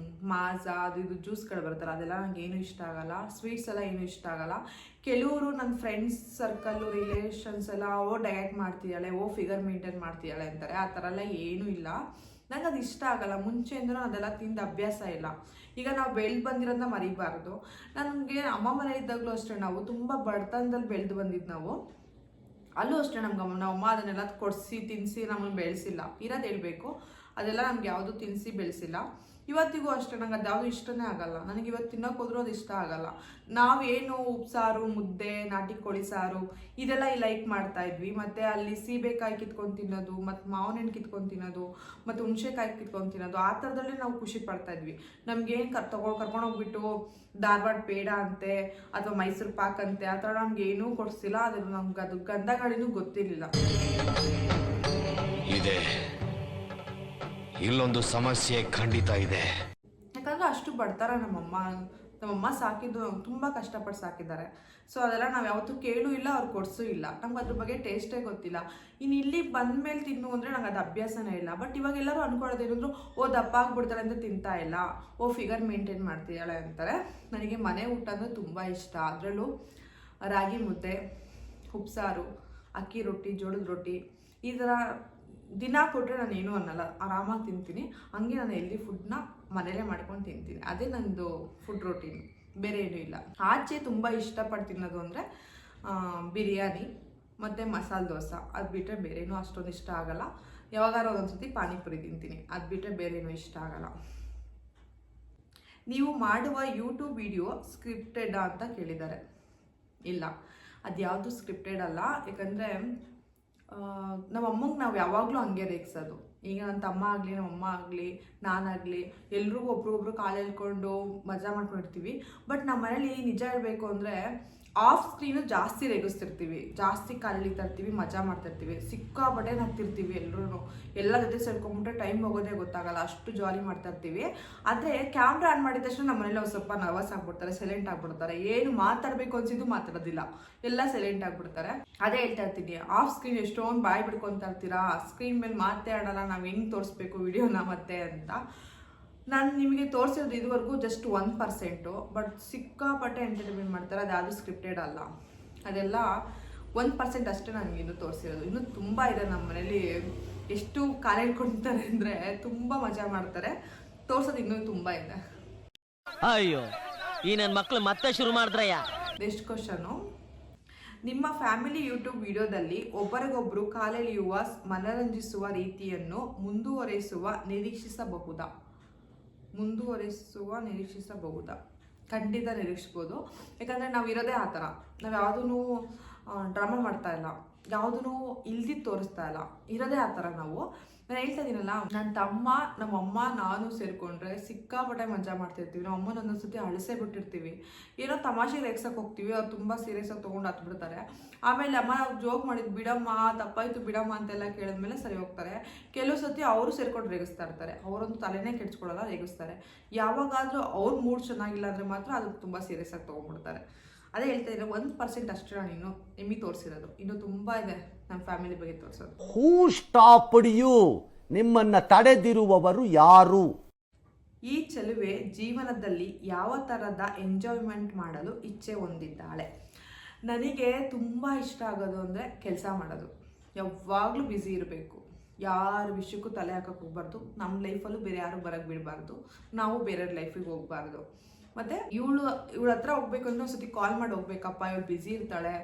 ಮಾಜಾ ಇದು ಜ್ಯೂಸ್ಗಳು ಬರುತ್ತಲ್ಲ ಅದೆಲ್ಲ ನನಗೆ ಏನು ಇಷ್ಟ ಆಗಲ್ಲ. ಸ್ವೀಟ್ಸ್ ಎಲ್ಲ ಏನು ಇಷ್ಟ ಆಗಲ್ಲ. ಕೆಲವರು ನನ್ನ ಫ್ರೆಂಡ್ಸ್ ಸರ್ಕಲ್ಲು, ರಿಲೇಷನ್ಸ್ ಎಲ್ಲ ಡಯಟ್ ಮಾಡ್ತಿದ್ದಾಳೆ, ಫಿಗರ್ ಮೇಂಟೈನ್ ಮಾಡ್ತಿದ್ದಾಳೆ ಅಂತಾರೆ. ಆ ಥರ ಎಲ್ಲ ಏನೂ ಇಲ್ಲ. ನಂಗೆ ಅದು ಇಷ್ಟ ಆಗಲ್ಲ. ಮುಂಚೆಯಿಂದನೂ ಅದೆಲ್ಲ ತಿಂದು ಅಭ್ಯಾಸ ಇಲ್ಲ. ಈಗ ನಾವು ಬೆಳೆದು ಬಂದಿರೋದನ್ನ ಮರಿಬಾರ್ದು. ನನಗೆ ಅಮ್ಮ ಮನೆ ಇದ್ದಾಗಲೂ ಅಷ್ಟೇ, ನಾವು ತುಂಬ ಬಡತನದಲ್ಲಿ ಬೆಳೆದು ಬಂದಿದ್ದು ನಾವು. ಅಲ್ಲೂ ಅಷ್ಟೇ ನಮ್ಮ ಅಮ್ಮ ಅದನ್ನೆಲ್ಲ ಕೊಡಿಸಿ ತಿನ್ನಿಸಿ ನಮ್ಮನ್ನು ಬೆಳೆಸಿಲ್ಲ. ಇರೋದು ಹೇಳ್ಬೇಕು, ಅದೆಲ್ಲ ನಮ್ಗೆ ಯಾವುದು ತಿನ್ನಿಸಿ ಬೆಳೆಸಿಲ್ಲ. ಇವತ್ತಿಗೂ ಅಷ್ಟೇ ನಂಗೆ ಅದು ಯಾವುದು ಇಷ್ಟನೇ ಆಗಲ್ಲ. ನನಗೆ ಇವತ್ತು ತಿನ್ನೋಕೆ ಹೋದ್ರೂ ಅದು ಇಷ್ಟ ಆಗಲ್ಲ. ನಾವೇನು ಉಪ್ಸಾರು, ಮುದ್ದೆ, ನಾಟಿ ಕೋಳಿ ಸಾರು ಇದೆಲ್ಲ ಲೈಕ್ ಮಾಡ್ತಾ ಇದ್ವಿ. ಮತ್ತು ಅಲ್ಲಿ ಸೀಬೆಕಾಯಿ ಕಿತ್ಕೊಂಡು ತಿನ್ನೋದು, ಮತ್ತು ಮಾವಿನ ಹಣ್ಣು ಕಿತ್ಕೊಂಡು ತಿನ್ನೋದು, ಮತ್ತು ಹುಣಸೆಕಾಯಿ ಕಿತ್ಕೊಂಡು ತಿನ್ನೋದು, ಆ ಥರದಲ್ಲೇ ನಾವು ಖುಷಿ ಪಡ್ತಾ ಇದ್ವಿ. ನಮ್ಗೇನು ಕರ್ಕೊಂಡೋಗ್ಬಿಟ್ಟು ಧಾರವಾಡ ಪೇಡ ಅಂತೆ ಅಥವಾ ಮೈಸೂರು ಪಾಕ್ ಅಂತೆ ಆ ಥರ ನಮ್ಗೇನೂ ಕೊಡಿಸಿಲ್ಲ. ಅದು ನಮ್ಗೆ ಅದು ಗಂಧಗಳಿನೂ ಗೊತ್ತಿರಲಿಲ್ಲ. ಇದೆ, ಇಲ್ಲೊಂದು ಸಮಸ್ಯೆ ಖಂಡಿತ ಇದೆ. ಯಾಕಂದರೆ ಅಷ್ಟು ಬಡ್ತಾರ ನಮ್ಮಮ್ಮ ಸಾಕಿದ್ದು ತುಂಬ ಕಷ್ಟಪಟ್ಟು ಸಾಕಿದ್ದಾರೆ. ಸೊ ಅದೆಲ್ಲ ನಾವು ಯಾವತ್ತೂ ಕೇಳೂ ಇಲ್ಲ, ಅವ್ರು ಕೊಡಿಸೂ ಇಲ್ಲ. ನಮ್ಗೆ ಅದ್ರ ಬಗ್ಗೆ ಟೇಸ್ಟೇ ಗೊತ್ತಿಲ್ಲ. ಇನ್ನು ಇಲ್ಲಿ ಬಂದಮೇಲೆ ತಿನ್ನು ಅಂದರೆ ನಂಗೆ ಅದು ಅಭ್ಯಾಸನೇ ಇಲ್ಲ. ಬಟ್ ಇವಾಗ ಎಲ್ಲರೂ ಅಂದ್ಕೊಳ್ಳೋದೇನಂದ್ರು ದಪ್ಪ ಆಗ್ಬಿಡ್ತಾಳೆ ಅಂತ ತಿಂತಾ ಇಲ್ಲ, ಫಿಗರ್ ಮೇಂಟೈನ್ ಮಾಡ್ತಿದ್ದಾಳೆ ಅಂತಾರೆ. ನನಗೆ ಮನೆ ಊಟ ಅಂದರೆ ತುಂಬ ಇಷ್ಟ. ಅದರಲ್ಲೂ ರಾಗಿ ಮುದ್ದೆ, ಉಪ್ಸಾರು, ಅಕ್ಕಿ ರೊಟ್ಟಿ, ಜೋಳದ ರೊಟ್ಟಿ ಈ ಥರ ದಿನ ಕೊಟ್ಟರೆ ನಾನು ಏನೂ ಅನ್ನಲ್ಲ, ಆರಾಮಾಗಿ ತಿಂತೀನಿ. ಹಂಗೆ ನಾನು ಹೆಲ್ದಿ ಫುಡ್ನ ಮನೇಲೇ ಮಾಡ್ಕೊಂಡು ತಿಂತೀನಿ. ಅದೇ ನನ್ನದು ಫುಡ್ ರೊಟೀನ್, ಬೇರೆ ಏನೂ ಇಲ್ಲ. ಆಚೆ ತುಂಬ ಇಷ್ಟಪಟ್ಟು ತಿನ್ನೋದು ಅಂದರೆ ಬಿರಿಯಾನಿ ಮತ್ತು ಮಸಾಲೆ ದೋಸೆ. ಅದು ಬಿಟ್ಟರೆ ಬೇರೇನೂ ಅಷ್ಟೊಂದು ಇಷ್ಟ ಆಗಲ್ಲ. ಯಾವಾಗಾರು ಒಂದೊಂದ್ಸತಿ ಪಾನಿಪುರಿ ತಿಂತೀನಿ. ಅದು ಬಿಟ್ಟರೆ ಬೇರೇನೂ ಇಷ್ಟ ಆಗಲ್ಲ. ನೀವು ಮಾಡುವ ಯೂಟ್ಯೂಬ್ ವಿಡಿಯೋ ಸ್ಕ್ರಿಪ್ಟೆಡ್ ಅಂತ ಕೇಳಿದ್ದಾರೆ. ಇಲ್ಲ, ಅದು ಯಾವುದು ಸ್ಕ್ರಿಪ್ಟೆಡ್ ಅಲ್ಲ. ಯಾಕಂದರೆ ನಮ್ಮ ಅಮ್ಮಂಗೆ ನಾವು ಯಾವಾಗಲೂ ಹಂಗೆ ರೇಗಿಸೋದು. ಈಗ ನನ್ನ ತಮ್ಮ ಆಗಲಿ, ನಮ್ಮ ಅಮ್ಮ ಆಗಲಿ, ನಾನಾಗಲಿ ಎಲ್ರಿಗೂ ಒಬ್ರಿಗೊಬ್ರು ಕಾಲು ಎಳ್ಕೊಂಡು ಮಜಾ ಮಾಡ್ಕೊಂಡಿರ್ತೀವಿ. ಬಟ್ ನಮ್ಮ ಮನೇಲಿ ನಿಜ ಹೇಳಬೇಕು ಅಂದರೆ ಆಫ್ ಸ್ಕ್ರೀನು ಜಾಸ್ತಿ ರೇಗಿಸ್ತಿರ್ತೀವಿ, ಜಾಸ್ತಿ ಕಾಲಿಳಿತಾ ಇರ್ತೀವಿ, ಮಜಾ ಮಾಡ್ತಿರ್ತೀವಿ, ಸಿಕ್ಕಾಪಟ್ಟೆ ನಗ್ತಿರ್ತೀವಿ. ಎಲ್ಲ ಜೊತೆ ಸೇರ್ಕೊಂಡ್ಬಿಟ್ರೆ ಟೈಮ್ ಹೋಗೋದೇ ಗೊತ್ತಾಗಲ್ಲ, ಅಷ್ಟು ಜಾಲಿ ಮಾಡ್ತಾ ಇರ್ತೀವಿ. ಆದರೆ ಕ್ಯಾಮ್ರಾ ಆನ್ ಮಾಡಿದ ತಕ್ಷಣ ನಮ್ಮ ಮನೇಲಿ ಸ್ವಲ್ಪ ನರ್ವಸ್ ಆಗ್ಬಿಡ್ತಾರೆ, ಸೈಲೆಂಟ್ ಆಗ್ಬಿಡ್ತಾರೆ. ಏನು ಮಾತಾಡಬೇಕು ಅನ್ಸಿದ್ದು ಮಾತಾಡೋದಿಲ್ಲ, ಎಲ್ಲ ಸೈಲೆಂಟ್ ಆಗ್ಬಿಡ್ತಾರೆ. ಅದೇ ಹೇಳ್ತಾ ಇರ್ತೀನಿ, ಆಫ್ ಸ್ಕ್ರೀನ್ ಎಷ್ಟೊಂದು ಬಾಯ್ ಬಿಡ್ಕೊತಾ ಇರ್ತೀರಾ, ಸ್ಕ್ರೀನ್ ಮೇಲೆ ಮಾತೇ ಆಡೋಲ್ಲ, ನಾವು ಹೆಂಗೆ ತೋರಿಸ್ಬೇಕು ವಿಡಿಯೋನ ಮತ್ತೆ ಅಂತ. ನಾನು ನಿಮಗೆ ತೋರಿಸಿರೋದು ಇದುವರೆಗೂ ಜಸ್ಟ್ 1%. ಬಟ್ ಸಿಕ್ಕಾಪಟ್ಟೆ ಎಂಟರ್ಟೈನ್ಮೆಂಟ್ ಮಾಡ್ತಾರೆ. ಅದು ಯಾವುದು ಸ್ಕ್ರಿಪ್ಟೆಡ್ ಅಲ್ಲ. ಅದೆಲ್ಲ 1% ಅಷ್ಟೇ ನನಗಿನ್ನೂ ತೋರಿಸಿರೋದು. ಇನ್ನೂ ತುಂಬ ಇದೆ ನಮ್ಮ ಮನೇಲಿ. ಎಷ್ಟು ಕಾಲ ಇಟ್ಕೊಳ್ತಾರೆ ಅಂದರೆ ತುಂಬ ಮಜಾ ಮಾಡ್ತಾರೆ. ತೋರಿಸೋದು ಇನ್ನೂ ತುಂಬ ಇದೆ. ಅಯ್ಯೋ, ಈ ನನ್ನ ಮಕ್ಳು ಮತ್ತೆ ಶುರು ಮಾಡಿದ್ರಯ್ಯ. ನೆಕ್ಸ್ಟ್ ಕ್ವಶನು, ನಿಮ್ಮ ಫ್ಯಾಮಿಲಿ ಯೂಟ್ಯೂಬ್ ವಿಡಿಯೋದಲ್ಲಿ ಒಬ್ಬರಿಗೊಬ್ಬರು ಕಾಲೆಳೆಯುವ ಮನರಂಜಿಸುವ ರೀತಿಯನ್ನು ಮುಂದುವರಿಸಬಹುದಾ? ಖಂಡಿತ ನಿರೀಕ್ಷಿಸ್ಬೋದು. ಯಾಕಂದರೆ ನಾವು ಇರೋದೇ ಆ ಥರ. ನಾವು ಯಾವುದೂ ಡ್ರಾಮಾ ಮಾಡ್ತಾ ಇಲ್ಲ, ಯಾವುದೂ ಇಲ್ದಿದ್ದು ತೋರಿಸ್ತಾ ಇಲ್ಲ, ಇರೋದೇ ಆ ಥರ ನಾವು. ನಾನು ಹೇಳ್ತಾ ಇದ್ದೀನಲ್ಲ, ನನ್ನ ತಮ್ಮ, ನಮ್ಮಮ್ಮ, ನಾನು ಸೇರಿಕೊಂಡ್ರೆ ಸಿಕ್ಕಾಪಟ್ಟೆ ಮಜಾ ಮಾಡ್ತಿರ್ತೀವಿ. ನಮ್ಮ ಅಮ್ಮನ ಒಂದೊಂದ್ಸತಿ ಅಳಿಸೇ ಬಿಟ್ಟಿರ್ತೀವಿ. ಏನೋ ತಮಾಷೆಗೆ ರೇಗ್ಸಕ್ಕೆ ಹೋಗ್ತೀವಿ, ಅವ್ರು ತುಂಬ ಸೀರಿಯಸ್ಸಾಗಿ ತೊಗೊಂಡು ಹತ್ಬಿಡ್ತಾರೆ. ಆಮೇಲೆ ಅಮ್ಮ ಜೋಕ್ ಮಾಡಿದ್ದು ಬಿಡಮ್ಮ, ತಪ್ಪಾಯಿತು ಬಿಡಮ್ಮ ಅಂತೆಲ್ಲ ಕೇಳಿದ್ಮೇಲೆ ಸರಿ ಹೋಗ್ತಾರೆ. ಕೆಲವು ಸತಿ ಅವರು ಸೇರ್ಕೊಂಡು ರೇಗಿಸ್ತಾ ಇರ್ತಾರೆ. ಅವರೊಂದು ತಲೆನೇ ಕೆಡ್ಸ್ಕೊಳ್ಳಲ್ಲ, ರೇಗಿಸ್ತಾರೆ. ಯಾವಾಗಾದರೂ ಅವ್ರ ಮೂಡ್ ಚೆನ್ನಾಗಿಲ್ಲ ಅಂದರೆ ಮಾತ್ರ ಅದಕ್ಕೆ ತುಂಬ ಸೀರಿಯಸ್ಸಾಗಿ ತೊಗೊಂಡ್ಬಿಡ್ತಾರೆ. ಅದೇ ಹೇಳ್ತಾ ಇದ್ರೆ 1% ಅಷ್ಟೇ ನಾನು ಇನ್ನೂ ನಿಮಗೆ ತೋರಿಸಿರೋದು. ಇನ್ನೂ ತುಂಬ ಇದೆ ನಮ್ಮ ಫ್ಯಾಮಿಲಿ ಬಗ್ಗೆ ತೋರಿಸೋದು. ಹೂ ಸ್ಟಾಪ್ಡ್ ಯು? ನಿಮ್ಮನ್ನ ತಡೆದಿರುವವರು ಯಾರು? ಈ ಚೆಲುವೆ ಜೀವನದಲ್ಲಿ ಯಾವ ಥರದ ಎಂಜಾಯ್ಮೆಂಟ್ ಮಾಡಲು ಇಚ್ಛೆ ಹೊಂದಿದ್ದಾಳೆ? ನನಗೆ ತುಂಬ ಇಷ್ಟ ಆಗೋದು ಅಂದರೆ ಕೆಲಸ ಮಾಡೋದು. ಯಾವಾಗಲೂ ಬ್ಯುಸಿ ಇರಬೇಕು, ಯಾರ ವಿಷಯಕ್ಕೂ ತಲೆ ಹಾಕಕ್ಕೆ ಹೋಗ್ಬಾರ್ದು. ನಮ್ಮ ಲೈಫಲ್ಲೂ ಬೇರೆ ಯಾರು ಬರೋಕ್ಕೆ ಬಿಡಬಾರ್ದು, ನಾವು ಬೇರೆಯವ್ರ ಲೈಫಿಗೆ ಹೋಗ್ಬಾರ್ದು. ಮತ್ತು ಇವಳ ಹತ್ರ ಹೋಗ್ಬೇಕು ಅಂದರೆ ಒಂದು ಸತಿ ಕಾಲ್ ಮಾಡಿ ಹೋಗ್ಬೇಕಪ್ಪ, ಇವಳು ಬ್ಯುಸಿ ಇರ್ತಾಳೆ,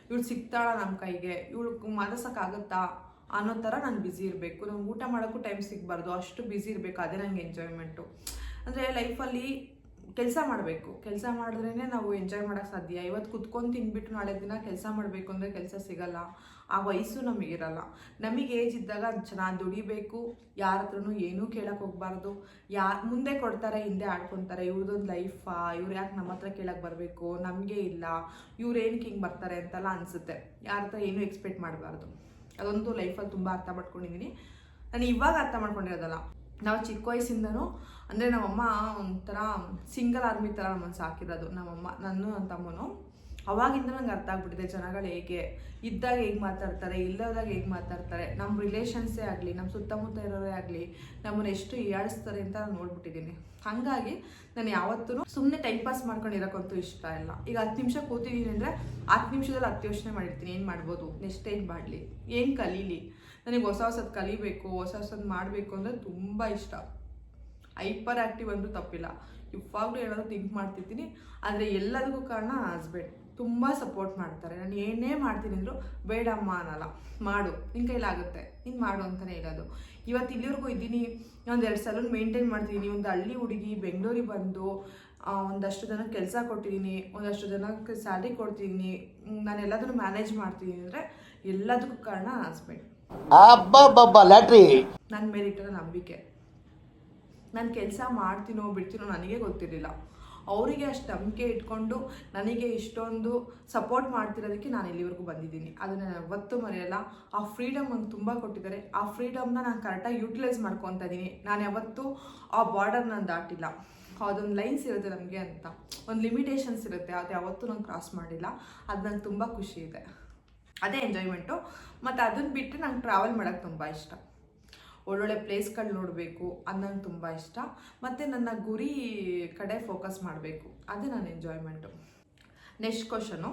ಇವಳು ಸಿಗ್ತಾಳ ನಮ್ಮ ಕೈಗೆ, ಇವಳು ಮಾತಾಡ್ಸೋಕ್ಕಾಗುತ್ತಾ ಅನ್ನೋ ಥರ ನಾನು ಬ್ಯುಸಿ ಇರಬೇಕು. ನಮ್ಗೆ ಊಟ ಮಾಡೋಕ್ಕೂ ಟೈಮ್ ಸಿಗಬಾರ್ದು, ಅಷ್ಟು ಬ್ಯುಸಿ ಇರಬೇಕು. ಅದೇ ನನಗೆ ಎಂಜಾಯ್ಮೆಂಟು. ಅಂದರೆ ಲೈಫಲ್ಲಿ ಕೆಲಸ ಮಾಡಬೇಕು. ಕೆಲಸ ಮಾಡಿದ್ರೇ ನಾವು ಎಂಜಾಯ್ ಮಾಡೋಕ್ಕೆ ಸಾಧ್ಯ. ಇವತ್ತು ಕುತ್ಕೊಂಡು ತಿನ್ಬಿಟ್ಟು ನಾಳೆ ದಿನ ಕೆಲಸ ಮಾಡಬೇಕು ಅಂದರೆ ಕೆಲಸ ಸಿಗಲ್ಲ. ಆ ವಯಸ್ಸು ನಮಗಿರಲ್ಲ. ನಮಗೆ ಏಜ್ ಇದ್ದಾಗ ಚೆನ್ನಾಗಿ ದುಡಿಬೇಕು, ಯಾರ ಹತ್ರನೂ ಏನೂ ಕೇಳಕ್ಕೆ ಹೋಗ್ಬಾರ್ದು. ಮುಂದೆ ಕೊಡ್ತಾರೆ, ಹಿಂದೆ ಆಡ್ಕೊತಾರೆ. ಇವ್ರದೊಂದು ಲೈಫಾ, ಇವ್ರು ಯಾಕೆ ನಮ್ಮ ಹತ್ರ ಕೇಳಕ್ಕೆ ಬರಬೇಕು, ನಮಗೆ ಇಲ್ಲ, ಇವ್ರು ಏನಕ್ಕೆ ಹಿಂಗೆ ಬರ್ತಾರೆ ಅಂತೆಲ್ಲ ಅನಿಸುತ್ತೆ. ಯಾರ ಹತ್ರ ಏನೂ ಎಕ್ಸ್ಪೆಕ್ಟ್ ಮಾಡಬಾರ್ದು. ಅದೊಂದು ಲೈಫಲ್ಲಿ ತುಂಬ ಅರ್ಥ ಮಾಡ್ಕೊಂಡಿದ್ದೀನಿ. ನಾನು ಇವಾಗ ಅರ್ಥ ಮಾಡ್ಕೊಂಡಿರೋದಲ್ಲ, ನಾವು ಚಿಕ್ಕ ವಯಸ್ಸಿಂದನೂ ಅಂದರೆ ನಮ್ಮಮ್ಮ ಒಂಥರ ಸಿಂಗಲ್ ಆರ್ಮಿ ಥರ ನಮ್ಮನ್ನು ಸಾಕಿರೋದು. ನಮ್ಮಮ್ಮ, ನನ್ನ ತಮ್ಮನು. ಅವಾಗಿಂದ ನಂಗೆ ಅರ್ಥ ಆಗ್ಬಿಟ್ಟಿದೆ ಜನಗಳು ಹೇಗೆ ಇದ್ದಾಗ ಹೇಗೆ ಮಾತಾಡ್ತಾರೆ, ಇಲ್ಲದಾಗ ಹೇಗೆ ಮಾತಾಡ್ತಾರೆ. ನಮ್ಮ ರಿಲೇಷನ್ಸೇ ಆಗಲಿ, ನಮ್ಮ ಸುತ್ತಮುತ್ತ ಇರೋರೇ ಆಗಲಿ ನಮ್ಮನ್ನು ಎಷ್ಟು ಹೀಯಾಳಿಸ್ತಾರೆ ಅಂತ ನಾನು ನೋಡ್ಬಿಟ್ಟಿದ್ದೀನಿ. ಹಾಗಾಗಿ ನಾನು ಯಾವತ್ತೂ ಸುಮ್ಮನೆ ಟೈಮ್ ಪಾಸ್ ಮಾಡ್ಕೊಂಡಿರೋಕ್ಕಂತೂ ಇಷ್ಟ ಇಲ್ಲ. ಈಗ 10 ನಿಮಿಷ ಕೂತಿದ್ದೀನಿ ಅಂದರೆ 10 ನಿಮಿಷದಲ್ಲಿ 10 ಯೋಚನೆ ಮಾಡಿರ್ತೀನಿ, ಏನು ಮಾಡ್ಬೋದು, ನೆಕ್ಸ್ಟ್ ಏನು ಮಾಡಲಿ, ಏನು ಕಲೀಲಿ. ನನಗೆ ಹೊಸದು ಕಲಿಬೇಕು, ಹೊಸದು ಮಾಡಬೇಕು ಅಂದರೆ ತುಂಬ ಇಷ್ಟ. ಹೈಪರ್ ಆ್ಯಕ್ಟಿವ್ ಅಂದರೂ ತಪ್ಪಿಲ್ಲ. ಇವಾಗಲೂ ಏನಾದರೂ ಥಿಂಕ್ ಮಾಡ್ತಿರ್ತೀನಿ. ಆದರೆ ಎಲ್ಲದಕ್ಕೂ ಕಾರಣ ಹಸ್ಬೆಂಡ್. ತುಂಬ ಸಪೋರ್ಟ್ ಮಾಡ್ತಾರೆ. ನಾನು ಏನೇ ಮಾಡ್ತೀನಿ ಅಂದರೂ ಬೇಡಮ್ಮ ಅನ್ನಲ್ಲ, ಮಾಡು, ನಿನ್ನ ಕೈಲಾಗುತ್ತೆ, ನೀನು ಮಾಡು ಅಂತಲೇ ಹೇಳೋದು. ಇವತ್ತು ಇಲ್ಲಿವರೆಗೂ ಇದ್ದೀನಿ, ಒಂದು 2 ಸಲೂನ್ ಮೇಂಟೈನ್ ಮಾಡ್ತಿದ್ದೀನಿ. ಒಂದು ಹಳ್ಳಿ ಹುಡುಗಿ ಬೆಂಗಳೂರಿಗೆ ಬಂದು ಒಂದಷ್ಟು ಜನಕ್ಕೆ ಕೆಲಸ ಕೊಟ್ಟಿದ್ದೀನಿ, ಒಂದಷ್ಟು ಜನಕ್ಕೆ ಸ್ಯಾಲ್ರಿ ಕೊಡ್ತಿದ್ದೀನಿ, ನಾನು ಎಲ್ಲದನ್ನು ಮ್ಯಾನೇಜ್ ಮಾಡ್ತಿದ್ದೀನಿ ಅಂದರೆ ಎಲ್ಲದಕ್ಕೂ ಕಾರಣ ಹಸ್ಬೆಂಡ್. ಲ್ಯಾಟ್ರಿ ನನ್ನ ಮೇಲಿಟ್ಟಿರೋ ನಂಬಿಕೆ. ನಾನು ಕೆಲಸ ಮಾಡ್ತೀನೋ ಬಿಡ್ತೀನೋ ನನಗೆ ಗೊತ್ತಿರಲಿಲ್ಲ. ಅವರಿಗೆ ಅಷ್ಟು ನಂಬಿಕೆ ಇಟ್ಕೊಂಡು ನನಗೆ ಇಷ್ಟೊಂದು ಸಪೋರ್ಟ್ ಮಾಡ್ತಿರೋದಕ್ಕೆ ನಾನು ಇಲ್ಲಿವರೆಗೂ ಬಂದಿದ್ದೀನಿ. ಅದನ್ನು ನಾನು ಯಾವತ್ತೂ ಮರೆಯಲ್ಲ. ಆ ಫ್ರೀಡಮ್ ನಂಗೆ ತುಂಬ ಕೊಟ್ಟಿದ್ದಾರೆ. ಆ ಫ್ರೀಡಮ್ನ ನಾನು ಕರೆಕ್ಟಾಗಿ ಯೂಟಿಲೈಸ್ ಮಾಡ್ಕೊತಾ ಇದ್ದೀನಿ. ನಾನು ಯಾವತ್ತೂ ಆ ಬಾರ್ಡರ್ ನಾನು ದಾಟಿಲ್ಲ. ಅದೊಂದು ಲೈನ್ಸ್ ಇರುತ್ತೆ ನಮಗೆ ಅಂತ, ಒಂದು ಲಿಮಿಟೇಷನ್ಸ್ ಇರುತ್ತೆ, ಅದು ಯಾವತ್ತೂ ನಾನು ಕ್ರಾಸ್ ಮಾಡಿಲ್ಲ. ಅದು ನಂಗೆ ತುಂಬ ಖುಷಿ ಇದೆ. ಅದೇ ಎಂಜಾಯ್ಮೆಂಟು. ಮತ್ತು ಅದನ್ನು ಬಿಟ್ಟು ನಂಗೆ ಟ್ರಾವೆಲ್ ಮಾಡೋಕ್ಕೆ ತುಂಬ ಇಷ್ಟ. ಒಳ್ಳೊಳ್ಳೆ ಪ್ಲೇಸ್ಗಳು ನೋಡಬೇಕು ಅದು ನಂಗೆ ತುಂಬ ಇಷ್ಟ. ಮತ್ತು ನನ್ನ ಗುರಿ ಕಡೆ ಫೋಕಸ್ ಮಾಡಬೇಕು, ಅದೇ ನನ್ನ ಎಂಜಾಯ್ಮೆಂಟು. ನೆಕ್ಸ್ಟ್ ಕ್ವಶನು,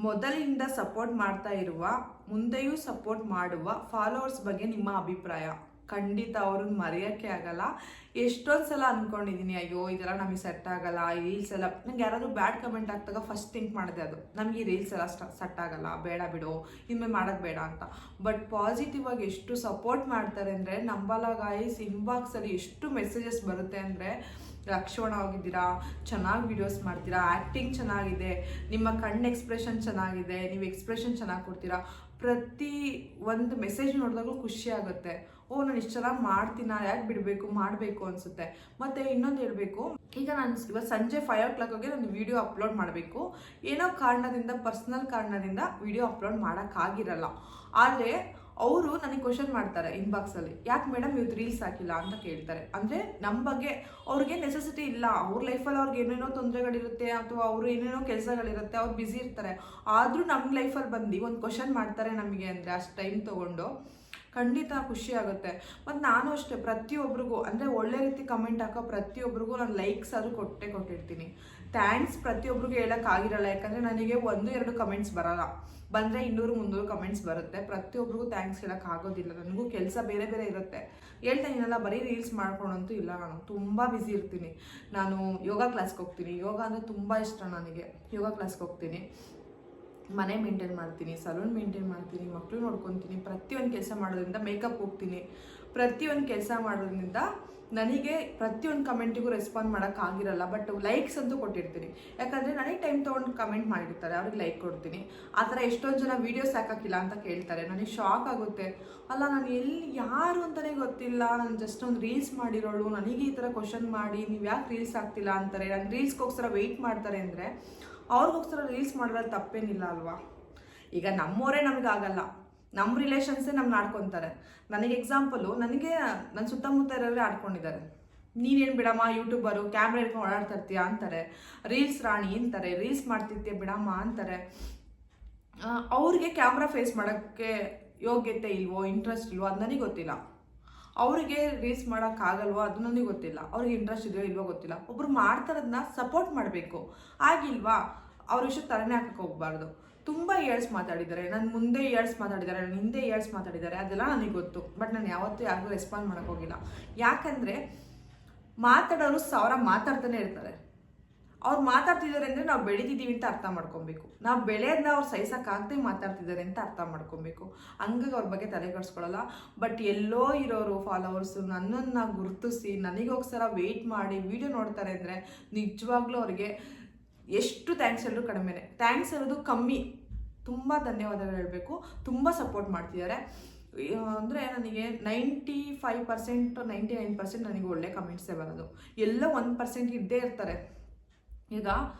ಮೊದಲಿಂದ ಸಪೋರ್ಟ್ ಮಾಡ್ತಾ ಇರುವ, ಮುಂದೆಯೂ ಸಪೋರ್ಟ್ ಮಾಡುವ ಫಾಲೋವರ್ಸ್ ಬಗ್ಗೆ ನಿಮ್ಮ ಅಭಿಪ್ರಾಯ? ಖಂಡಿತ ಅವ್ರನ್ನ ಮರೆಯೋಕ್ಕೆ ಆಗಲ್ಲ. ಎಷ್ಟೊಂದು ಸಲ ಅಂದ್ಕೊಂಡಿದ್ದೀನಿ, ಅಯ್ಯೋ ಇದೆಲ್ಲ ನಮಗೆ ಸೆಟ್ ಆಗಲ್ಲ, ಈ ರೀಲ್ಸ್ ಎಲ್ಲ. ನಂಗೆ ಯಾರಾದರೂ ಬ್ಯಾಡ್ ಕಮೆಂಟ್ ಆಗ್ತಾಗ ಫಸ್ಟ್ ಥಿಂಕ್ ಮಾಡಿದೆ ಅದು, ನಮಗೆ ಈ ರೀಲ್ಸ್ ಎಲ್ಲ ಸೆಟ್ ಆಗಲ್ಲ, ಬೇಡ ಬಿಡು, ಇನ್ಮೇಲೆ ಮಾಡೋದು ಬೇಡ ಅಂತ. ಬಟ್ ಪಾಸಿಟಿವ್ ಆಗಿ ಎಷ್ಟು ಸಪೋರ್ಟ್ ಮಾಡ್ತಾರೆ ಅಂದರೆ ನಂಬಲ್ಲ ಗಾಯ್ಸ್. ಇನ್ಬಾಕ್ಸಲ್ಲಿ ಎಷ್ಟು ಮೆಸೇಜಸ್ ಬರುತ್ತೆ ಅಂದರೆ, ಲಕ್ಷಣವಾಗಿದ್ದೀರಾ, ಚೆನ್ನಾಗಿ ವೀಡಿಯೋಸ್ ಮಾಡ್ತೀರಾ, ಆ್ಯಕ್ಟಿಂಗ್ ಚೆನ್ನಾಗಿದೆ, ನಿಮ್ಮ ಕಣ್ಣು ಎಕ್ಸ್ಪ್ರೆಷನ್ ಚೆನ್ನಾಗಿದೆ, ನೀವು ಎಕ್ಸ್ಪ್ರೆಷನ್ ಚೆನ್ನಾಗಿ ಕೊಡ್ತೀರಾ. ಪ್ರತಿ ಒಂದು ಮೆಸೇಜ್ ನೋಡಿದಾಗಲೂ ಖುಷಿ ಆಗುತ್ತೆ. ಓ ನಾನು ಇಷ್ಟು ಚೆನ್ನಾಗಿ ಮಾಡ್ತೀನ, ಯಾಕೆ ಬಿಡಬೇಕು, ಮಾಡಬೇಕು ಅನಿಸುತ್ತೆ. ಮತ್ತು ಇನ್ನೊಂದು ಹೇಳಬೇಕು, ಈಗ ನಾನು ಇವತ್ತು ಸಂಜೆ 5 o'clockಗೆ ನಾನು ವೀಡಿಯೋ ಅಪ್ಲೋಡ್ ಮಾಡಬೇಕು. ಏನೋ ಕಾರಣದಿಂದ, ಪರ್ಸ್ನಲ್ ಕಾರಣದಿಂದ ವೀಡಿಯೋ ಅಪ್ಲೋಡ್ ಮಾಡೋಕ್ಕಾಗಿರಲ್ಲ. ಆದರೆ ಅವರು ನನಗೆ ಕ್ವಶನ್ ಮಾಡ್ತಾರೆ ಇನ್ಬಾಕ್ಸಲ್ಲಿ, ಯಾಕೆ ಮೇಡಮ್ ಇವತ್ತು ರೀಲ್ಸ್ ಹಾಕಿಲ್ಲ ಅಂತ ಕೇಳ್ತಾರೆ. ಅಂದರೆ ನಮ್ಮ ಬಗ್ಗೆ ಅವ್ರಿಗೆ ನೆಸೆಸಿಟಿ ಇಲ್ಲ, ಅವ್ರ ಲೈಫಲ್ಲಿ ಅವ್ರಿಗೆ ಏನೇನೋ ತೊಂದರೆಗಳಿರುತ್ತೆ, ಅಥವಾ ಅವರು ಏನೇನೋ ಕೆಲಸಗಳಿರುತ್ತೆ, ಅವ್ರು ಬ್ಯುಸಿ ಇರ್ತಾರೆ. ಆದರೂ ನಮ್ಮ ಲೈಫಲ್ಲಿ ಬಂದು ಒಂದು ಕ್ವಶನ್ ಮಾಡ್ತಾರೆ ನಮಗೆ ಅಂದರೆ ಅಷ್ಟು ಟೈಮ್ ತೊಗೊಂಡು ಖಂಡಿತ ಖುಷಿ ಆಗುತ್ತೆ. ಮತ್ತು ನಾನು ಅಷ್ಟೇ ಪ್ರತಿಯೊಬ್ಬರಿಗೂ, ಅಂದರೆ ಒಳ್ಳೆ ರೀತಿ ಕಮೆಂಟ್ ಹಾಕೋ ಪ್ರತಿಯೊಬ್ಬರಿಗೂ ನಾನು ಲೈಕ್ಸ್ ಆದರೂ ಕೊಟ್ಟಿರ್ತೀನಿ. ಥ್ಯಾಂಕ್ಸ್ ಪ್ರತಿಯೊಬ್ಬರಿಗೂ ಹೇಳೋಕ್ಕಾಗಿರಲ್ಲ, ಯಾಕಂದರೆ ನನಗೆ 1-2 ಕಮೆಂಟ್ಸ್ ಬರೋಲ್ಲ, ಬಂದರೆ 200-300 ಕಮೆಂಟ್ಸ್ ಬರುತ್ತೆ. ಪ್ರತಿಯೊಬ್ಬರಿಗೂ ಥ್ಯಾಂಕ್ಸ್ ಹೇಳೋಕ್ಕಾಗೋದಿಲ್ಲ, ನನಗೂ ಕೆಲಸ ಬೇರೆ ಬೇರೆ ಇರುತ್ತೆ. ಹೇಳ್ತಾಯಿನಲ್ಲ, ಬರೀ ರೀಲ್ಸ್ ಮಾಡ್ಕೊಳಂತೂ ಇಲ್ಲ, ನಾನು ತುಂಬ ಬ್ಯುಸಿ ಇರ್ತೀನಿ. ನಾನು ಯೋಗ ಕ್ಲಾಸ್ಗೆ ಹೋಗ್ತೀನಿ, ಯೋಗ ಅಂದರೆ ತುಂಬ ಇಷ್ಟ ನನಗೆ. ಯೋಗ ಕ್ಲಾಸ್ಗೆ ಹೋಗ್ತೀನಿ, ಮನೆ ಮೇಂಟೈನ್ ಮಾಡ್ತೀನಿ, ಸಲೂನ್ ಮೇಂಟೈನ್ ಮಾಡ್ತೀನಿ, ಮಕ್ಕಳು ನೋಡ್ಕೊತೀನಿ. ಪ್ರತಿಯೊಂದು ಕೆಲಸ ಮಾಡೋದ್ರಿಂದ, ಮೇಕಪ್ ಹೋಗ್ತೀನಿ, ಪ್ರತಿಯೊಂದು ಕೆಲಸ ಮಾಡೋದ್ರಿಂದ ನನಗೆ ಪ್ರತಿಯೊಂದು ಕಮೆಂಟಿಗೂ ರೆಸ್ಪಾಂಡ್ ಮಾಡೋಕ್ಕಾಗಿರಲ್ಲ. ಬಟ್ ಲೈಕ್ಸ್ ಅಂತೂ ಕೊಟ್ಟಿರ್ತೀನಿ, ಯಾಕಂದರೆ ನನಗೆ ಟೈಮ್ ತೊಗೊಂಡು ಕಮೆಂಟ್ ಮಾಡಿರ್ತಾರೆ, ಅವ್ರಿಗೆ ಲೈಕ್ ಕೊಡ್ತೀನಿ. ಆ ಥರ ಎಷ್ಟೊಂದು ಜನ ವೀಡಿಯೋಸ್ ಹಾಕೋಕ್ಕಿಲ್ಲ ಅಂತ ಕೇಳ್ತಾರೆ. ನನಗೆ ಶಾಕ್ ಆಗುತ್ತೆ. ಅಲ್ಲ, ನಾನು ಎಲ್ಲಿ ಯಾರು ಅಂತಲೇ ಗೊತ್ತಿಲ್ಲ, ನಾನು ಜಸ್ಟ್ ಒಂದು ರೀಲ್ಸ್ ಮಾಡಿರೋಳು, ನನಗೆ ಈ ಥರ ಕ್ವಶನ್ ಮಾಡಿ ನೀವು ಯಾಕೆ ರೀಲ್ಸ್ ಆಗ್ತಿಲ್ಲ ಅಂತಾರೆ. ನಾನು ರೀಲ್ಸ್ಗೋಸ್ಕರ ವೆಯ್ಟ್ ಮಾಡ್ತಾರೆ ಅಂದರೆ ಅವ್ರಿಗೋಸ್ಕರ ರೀಲ್ಸ್ ಮಾಡೋದ್ರಲ್ಲಿ ತಪ್ಪೇನಿಲ್ಲ ಅಲ್ವಾ. ಈಗ ನಮ್ಮವರೇ ನಮಗಾಗಲ್ಲ, ನಮ್ಮ ರಿಲೇಷನ್ಸೇ ನಮ್ಗೆ ಆಡ್ಕೊತಾರೆ. ನನಗೆ ಎಕ್ಸಾಂಪಲು, ನನಗೆ ನನ್ನ ಸುತ್ತಮುತ್ತ ಇರೋರೇ ಆಡ್ಕೊಂಡಿದ್ದಾರೆ. ನೀನೇನು ಬಿಡಮ್ಮ ಯೂಟ್ಯೂಬರು, ಕ್ಯಾಮ್ರಾ ಹಿಡ್ಕೊಂಡು ಓಡಾಡ್ತಾ ಇರ್ತೀಯ ಅಂತಾರೆ, ರೀಲ್ಸ್ ರಾಣಿ ಅಂತಾರೆ, ರೀಲ್ಸ್ ಮಾಡ್ತಿರ್ತೀಯ ಬಿಡಮ್ಮ ಅಂತಾರೆ. ಅವ್ರಿಗೆ ಕ್ಯಾಮ್ರಾ ಫೇಸ್ ಮಾಡೋಕ್ಕೆ ಯೋಗ್ಯತೆ ಇಲ್ವೋ, ಇಂಟ್ರೆಸ್ಟ್ ಇಲ್ವೋ ಅದು ನನಗೆ ಗೊತ್ತಿಲ್ಲ. ಅವರಿಗೆ ರೀಲ್ಸ್ ಮಾಡೋಕ್ಕಾಗಲ್ವೋ ಅದು ನನಗೆ ಗೊತ್ತಿಲ್ಲ. ಅವ್ರಿಗೆ ಇಂಟ್ರೆಸ್ಟ್ ಇದೆಯೋ ಇಲ್ವೋ ಗೊತ್ತಿಲ್ಲ. ಒಬ್ರು ಮಾಡ್ತಾರದನ್ನ ಸಪೋರ್ಟ್ ಮಾಡಬೇಕು, ಆಗಿಲ್ವಾ ಅವ್ರ ವಿಷಯ ತರನೇ ಹಾಕಕ್ಕೆ ಹೋಗ್ಬಾರ್ದು. ತುಂಬ ಇಯರ್ಸ್ ಮಾತಾಡಿದ್ದಾರೆ, ನನ್ನ ಮುಂದೆ ಇಯರ್ಸ್ ಮಾತಾಡಿದ್ದಾರೆ, ನನ್ನ ಹಿಂದೆ ಇಯರ್ಸ್ ಮಾತಾಡಿದ್ದಾರೆ, ಅದೆಲ್ಲ ನನಗೆ ಗೊತ್ತು. ಬಟ್ ನಾನು ಯಾವತ್ತೂ ಯಾರಿಗೂ ರೆಸ್ಪಾಂಡ್ ಮಾಡೋಕ್ಕೆ ಹೋಗಿಲ್ಲ. ಯಾಕಂದರೆ ಮಾತಾಡೋರು 1000 ಮಾತಾಡ್ತಾನೆ ಇರ್ತಾರೆ. ಅವ್ರು ಮಾತಾಡ್ತಿದ್ದಾರೆ ಅಂದರೆ ನಾವು ಬೆಳೀತಿದ್ದೀವಿ ಅಂತ ಅರ್ಥ ಮಾಡ್ಕೊಬೇಕು. ನಾವು ಬೆಳೆಯೋದನ್ನ ಅವ್ರು ಸಹಿಸೋಕ್ಕಾಗದೆ ಮಾತಾಡ್ತಿದ್ದಾರೆ ಅಂತ ಅರ್ಥ ಮಾಡ್ಕೊಬೇಕು. ಹಂಗಾಗಿ ಅವ್ರ ಬಗ್ಗೆ ತಲೆ ಕೆಡಿಸ್ಕೊಳ್ಳಲ್ಲ. ಬಟ್ ಎಲ್ಲೋ ಇರೋರು ಫಾಲೋವರ್ಸು ನನ್ನನ್ನು ಗುರುತಿಸಿ ನನಗೋಸ್ಕರ ವೆಯ್ಟ್ ಮಾಡಿ ವೀಡಿಯೋ ನೋಡ್ತಾರೆ ಅಂದರೆ ನಿಜವಾಗ್ಲೂ ಅವ್ರಿಗೆ ಎಷ್ಟು ಥ್ಯಾಂಕ್ಸ್ ಎಲ್ಲರೂ ಕಡಿಮೆನೆ. ಥ್ಯಾಂಕ್ಸ್ ಅನ್ನೋದು ಕಮ್ಮಿ, ತುಂಬ ಧನ್ಯವಾದಗಳು ಹೇಳಬೇಕು. ತುಂಬ ಸಪೋರ್ಟ್ ಮಾಡ್ತಿದ್ದಾರೆ. ಅಂದರೆ ನನಗೆ 95% 99% ನನಗೆ ಒಳ್ಳೆ ಕಮೆಂಟ್ಸೇ ಬರೋದು. ಎಲ್ಲ 1% ಇದ್ದೇ ಇರ್ತಾರೆ. ಈಗ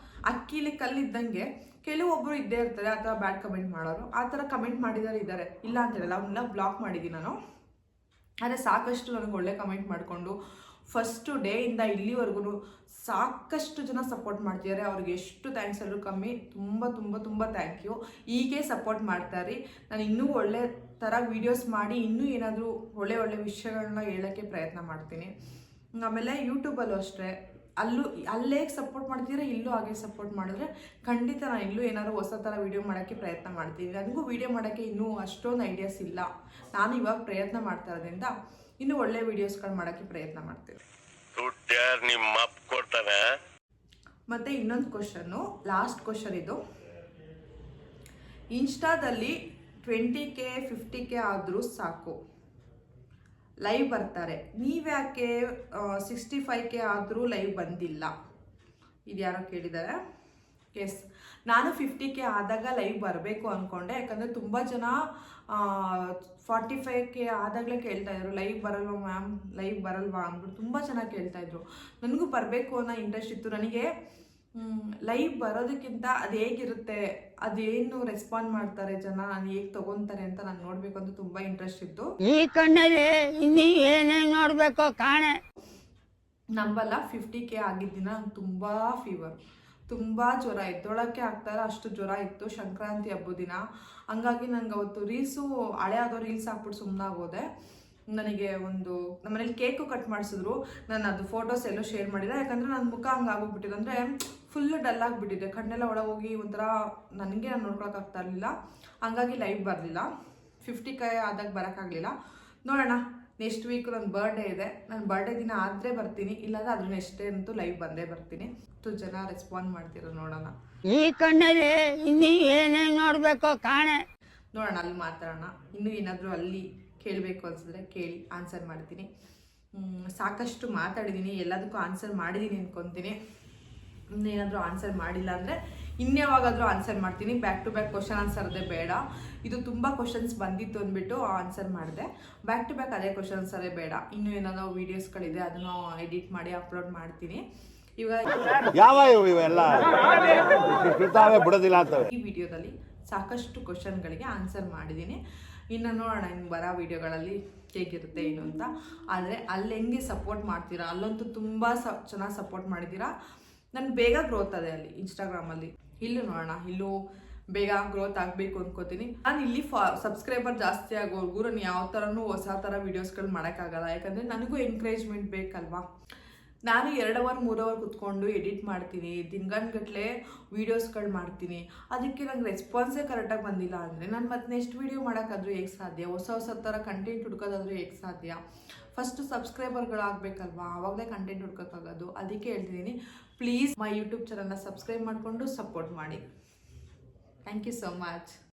ಅಕ್ಕಿಲಿ ಕಲ್ಲಿದ್ದಂಗೆ ಕೆಲವೊಬ್ಬರು ಇದ್ದೇ ಇರ್ತಾರೆ ಆ ಥರ ಬ್ಯಾಡ್ ಕಮೆಂಟ್ ಮಾಡೋರು. ಆ ಥರ ಕಮೆಂಟ್ ಮಾಡಿದ್ದಾರೆ ಇದ್ದಾರೆ, ಇಲ್ಲ ಅಂತ ಹೇಳಲ್ಲ, ಅವನ್ನ ಬ್ಲಾಕ್ ಮಾಡಿದ್ದೀನಿ ನಾನು. ಆದರೆ ಸಾಕಷ್ಟು ನನಗೆ ಒಳ್ಳೆ ಕಮೆಂಟ್ ಮಾಡಿಕೊಂಡು ಫಸ್ಟು ಡೇ ಇಂದ ಇಲ್ಲಿವರೆಗೂ ಸಾಕಷ್ಟು ಜನ ಸಪೋರ್ಟ್ ಮಾಡ್ತಿದ್ದಾರೆ. ಅವ್ರಿಗೆ ಎಷ್ಟು ಥ್ಯಾಂಕ್ಸ್ ಎಲ್ಲರೂ ಕಮ್ಮಿ. ತುಂಬ ತುಂಬ ತುಂಬ ಥ್ಯಾಂಕ್ ಯು. ಹೀಗೆ ಸಪೋರ್ಟ್ ಮಾಡ್ತಾರ್ರಿ. ನಾನು ಇನ್ನೂ ಒಳ್ಳೆ ಥರ ವೀಡಿಯೋಸ್ ಮಾಡಿ ಇನ್ನೂ ಏನಾದರೂ ಒಳ್ಳೆ ಒಳ್ಳೆ ವಿಷಯಗಳನ್ನ ಹೇಳೋಕ್ಕೆ ಪ್ರಯತ್ನ ಮಾಡ್ತೀನಿ. ಆಮೇಲೆ ಯೂಟ್ಯೂಬಲ್ಲೂ ಅಷ್ಟೇ, ಅಲ್ಲೇ ಸಪೋರ್ಟ್ ಮಾಡ್ತಿದ್ರೆ ಇಲ್ಲೂ ಹಾಗೆ ಸಪೋರ್ಟ್ ಮಾಡಿದ್ರೆ ಖಂಡಿತ ನಾನು ಇಲ್ಲೂ ಏನಾದರೂ ಹೊಸ ಥರ ವೀಡಿಯೋ ಮಾಡೋಕ್ಕೆ ಪ್ರಯತ್ನ ಮಾಡ್ತೀನಿ. ನನಗೂ ವೀಡಿಯೋ ಮಾಡೋಕ್ಕೆ ಇನ್ನೂ ಅಷ್ಟೊಂದು ಐಡಿಯಾಸ್ ಇಲ್ಲ. ನಾನು ಇವಾಗ ಪ್ರಯತ್ನ ಮಾಡ್ತಾ ಇರೋದ್ರಿಂದ ಇನ್ನೂ ಒಳ್ಳೆ ವೀಡಿಯೋಸ್ಗಳು ಮಾಡೋಕ್ಕೆ ಪ್ರಯತ್ನ ಮಾಡ್ತೀನಿ. ಮತ್ತು ಇನ್ನೊಂದು ಕ್ವಶನ್ನು, ಲಾಸ್ಟ್ ಕ್ವಶನ್ ಇದು. ಇನ್ಸ್ಟಾದಲ್ಲಿ 20K 50K ಆದರೂ ಸಾಕು, ಲೈವ್ ಬರ್ತಾರೆ, ನೀವ್ಯಾಕೆ 65K ಆದರೂ ಲೈವ್ ಬಂದಿಲ್ಲ? ಇದು ಯಾರೋ ಕೇಳಿದ್ದಾರೆ. ಎಸ್, ನಾನು 50K ಆದಾಗ ಲೈವ್ ಬರಬೇಕು ಅಂದ್ಕೊಂಡೆ. ಯಾಕಂದರೆ ತುಂಬ ಜನ 45K ಆದಾಗಲೇ ಕೇಳ್ತಾಯಿದ್ರು, ಲೈವ್ ಬರಲ್ವಾ ಮ್ಯಾಮ್, ಲೈವ್ ಬರಲ್ವಾ ಅಂದ್ಬಿಟ್ಟು ತುಂಬ ಚೆನ್ನಾಗಿ ಕೇಳ್ತಾಯಿದ್ರು. ನನಗೂ ಬರಬೇಕು ಅನ್ನೋ ಇಂಟ್ರೆಸ್ಟ್ ಇತ್ತು. ನನಗೆ ಲೈವ್ ಬರೋದಕ್ಕಿಂತ ಅದು ಹೇಗಿರುತ್ತೆ, ಅದೇನು ರೆಸ್ಪಾಂಡ್ ಮಾಡ್ತಾರೆ ಜನ, ನಾನು ಹೇಗೆ ತೊಗೊತಾರೆ ಅಂತ ನಾನು ನೋಡಬೇಕು ಅಂತ ತುಂಬ ಇಂಟ್ರೆಸ್ಟ್ ಇತ್ತು. ಈ ಕಣ್ಣಲ್ಲಿ ಇನ್ನೀ ಏನೇನು ನೋಡಬೇಕು ಕಾಣೆ. ನಂಬಲ್ಲ, 50K ಆಗಿದ್ದ ದಿನ ತುಂಬ ಫೀವರ್, ತುಂಬ ಜ್ವರ, ಎದ್ದೊಳಕ್ಕೆ ಆಗ್ತಾಯಿಲ್ಲ ಅಷ್ಟು ಜ್ವರ ಇತ್ತು. ಸಂಕ್ರಾಂತಿ ಹಬ್ಬದ ದಿನ. ಹಂಗಾಗಿ ನಂಗೆ ಅವತ್ತು ರೀಲ್ಸು ಹಳೆ ಆದೋ ರೀಲ್ಸ್ ಹಾಕ್ಬಿಟ್ಟು ಸುಮ್ಮನಾಗೋದೆ. ನನಗೆ ನಮ್ಮನೇಲಿ ಕೇಕು ಕಟ್ ಮಾಡಿಸಿದ್ರು. ನಾನು ಅದು ಫೋಟೋಸ್ ಎಲ್ಲೂ ಶೇರ್ ಮಾಡಿಲ್ಲ, ಯಾಕಂದರೆ ನನ್ನ ಮುಖ ಹಂಗೆ ಆಗೋಗ್ಬಿಟ್ಟಿದೆ. ಅಂದರೆ ಫುಲ್ಲು ಡಲ್ ಆಗಿಬಿಟ್ಟಿದೆ, ಕಣ್ಣೆಲ್ಲ ಒಳಗೋಗಿ ಒಂಥರ ನನಗೆ ನಾನು ನೋಡ್ಕೊಳಕ್ಕಾಗ್ತಾ ಇರಲಿಲ್ಲ. ಹಂಗಾಗಿ ಲೈವ್ ಬರಲಿಲ್ಲ. 50K ಆದಾಗ ಬರೋಕ್ಕಾಗಲಿಲ್ಲ. ನೋಡೋಣ, ನೆಕ್ಸ್ಟ್ ವೀಕ್ ನನ್ನ ಬರ್ಡೇ ಇದೆ. ನನ್ನ ಬರ್ಡೇ ದಿನ ಆದರೆ ಬರ್ತೀನಿ, ಇಲ್ಲಾಂದರೆ ಅದ್ರ ನೆಕ್ಸ್ಟ್ ಡೇ ಅಂತೂ ಲೈವ್ ಬಂದೇ ಬರ್ತೀನಿ. ಜನ ರೆಸ್ಪಾಂಡ್ ಮಾಡ್ತಿರೋ ನೋಡೋಣ. ಈ ಕಣ್ಣಲ್ಲಿ ಇನ್ನೀ ಏನೇನು ನೋಡಬೇಕು ಕಾಣೆ. ನೋಡೋಣ, ಅಲ್ಲಿ ಮಾತಾಡೋಣ. ಇನ್ನೂ ಏನಾದರೂ ಅಲ್ಲಿ ಕೇಳಬೇಕು ಅನ್ಸಿದ್ರೆ ಕೇಳಿ ಆನ್ಸರ್ ಮಾಡ್ತೀನಿ. ಸಾಕಷ್ಟು ಮಾತಾಡಿದ್ದೀನಿ, ಎಲ್ಲದಕ್ಕೂ ಆನ್ಸರ್ ಮಾಡಿದ್ದೀನಿ ಅಂದ್ಕೊತೀನಿ. ಇನ್ನೇನಾದರೂ ಆನ್ಸರ್ ಮಾಡಿಲ್ಲ ಅಂದರೆ ಇನ್ಯಾವಾಗಾದರೂ ಆನ್ಸರ್ ಮಾಡ್ತೀನಿ. ಬ್ಯಾಕ್ ಟು ಬ್ಯಾಕ್ ಕ್ವಶನ್ ಆನ್ಸರ್ದೇ ಬೇಡ. ಇದು ತುಂಬ ಕ್ವಶನ್ಸ್ ಬಂದಿತ್ತು ಅಂದ್ಬಿಟ್ಟು ಆನ್ಸರ್ ಮಾಡಿದೆ. ಬ್ಯಾಕ್ ಟು ಬ್ಯಾಕ್ ಅದೇ ಕ್ವಶನ್ ಆನ್ಸರೇ ಬೇಡ. ಇನ್ನೂ ಏನಾದರೂ ವೀಡಿಯೋಸ್ಗಳಿದೆ, ಅದನ್ನು ಎಡಿಟ್ ಮಾಡಿ ಅಪ್ಲೋಡ್ ಮಾಡ್ತೀನಿ. ಇವಾಗ ಯಾವ ಇವೆಲ್ಲ ಬಿಡೋದಿಲ್ಲ ಅಂತವೆ. ಈ ವಿಡಿಯೋದಲ್ಲಿ ಸಾಕಷ್ಟು ಕ್ವಶನ್ಗಳಿಗೆ ಆನ್ಸರ್ ಮಾಡಿದ್ದೀನಿ. ಇನ್ನು ನೋಡೋಣ ಇನ್ನು ಬರೋ ವೀಡಿಯೋಗಳಲ್ಲಿ ಹೇಗಿರುತ್ತೆ ಏನು ಅಂತ. ಆದರೆ ಅಲ್ಲಿ ಹೆಂಗೆ ಸಪೋರ್ಟ್ ಮಾಡ್ತೀರಾ, ಅಲ್ಲಂತೂ ತುಂಬ ಚೆನ್ನಾಗಿ ಸಪೋರ್ಟ್ ಮಾಡಿದ್ದೀರಾ. ನಾನು ಬೇಗ ಗ್ರೋತ್ ಅದೇ ಅಲ್ಲಿ ಇನ್ಸ್ಟಾಗ್ರಾಮಲ್ಲಿ. ಇಲ್ಲೂ ನೋಡೋಣ, ಇಲ್ಲೂ ಬೇಗ ಗ್ರೋತ್ ಆಗಬೇಕು ಅಂದ್ಕೋತೀನಿ. ನಾನು ಇಲ್ಲಿ ಸಬ್ಸ್ಕ್ರೈಬರ್ ಜಾಸ್ತಿ ಆಗೋರ್ಗು ನಾನು ಯಾವ ಥರನೂ ಹೊಸ ಥರ ವೀಡಿಯೋಸ್ಗಳು ಮಾಡೋಕ್ಕಾಗಲ್ಲ. ಯಾಕಂದರೆ ನನಗೂ ಎನ್ಕರೇಜ್ಮೆಂಟ್ ಬೇಕಲ್ವಾ. ನಾನು 2 ಅವರ್ 3 ಅವರ್ ಕುತ್ಕೊಂಡು ಎಡಿಟ್ ಮಾಡ್ತೀನಿ, ದಿನಗಟ್ಟಲೆ ವೀಡಿಯೋಸ್ಗಳು ಮಾಡ್ತೀನಿ. ಅದಕ್ಕೆ ನಂಗೆ ರೆಸ್ಪಾನ್ಸೇ ಕರೆಕ್ಟಾಗಿ ಬಂದಿಲ್ಲ ಅಂದರೆ ನಾನು ಮತ್ತೆ ನೆಕ್ಸ್ಟ್ ವೀಡಿಯೋ ಮಾಡೋಕ್ಕಾದ್ರೂ ಹೇಗೆ ಸಾಧ್ಯ? ಹೊಸ ಥರ ಕಂಟೆಂಟ್ ಹುಡ್ಕೋದಾದ್ರೂ ಹೇಗೆ ಸಾಧ್ಯ? ಫಸ್ಟು ಸಬ್ಸ್ಕ್ರೈಬರ್ಗಳಾಗಬೇಕಲ್ವಾ, ಆವಾಗಲೇ ಕಂಟೆಂಟ್ ಹುಡ್ಕೋಕ್ಕಾಗೋದು. ಅದಕ್ಕೆ ಹೇಳ್ತಿದ್ದೀನಿ, ಪ್ಲೀಸ್ ಮೈ ಯೂಟ್ಯೂಬ್ ಚಾನಲ್ನ ಸಬ್ಸ್ಕ್ರೈಬ್ ಮಾಡಿಕೊಂಡು ಸಪೋರ್ಟ್ ಮಾಡಿ. Thank you so much.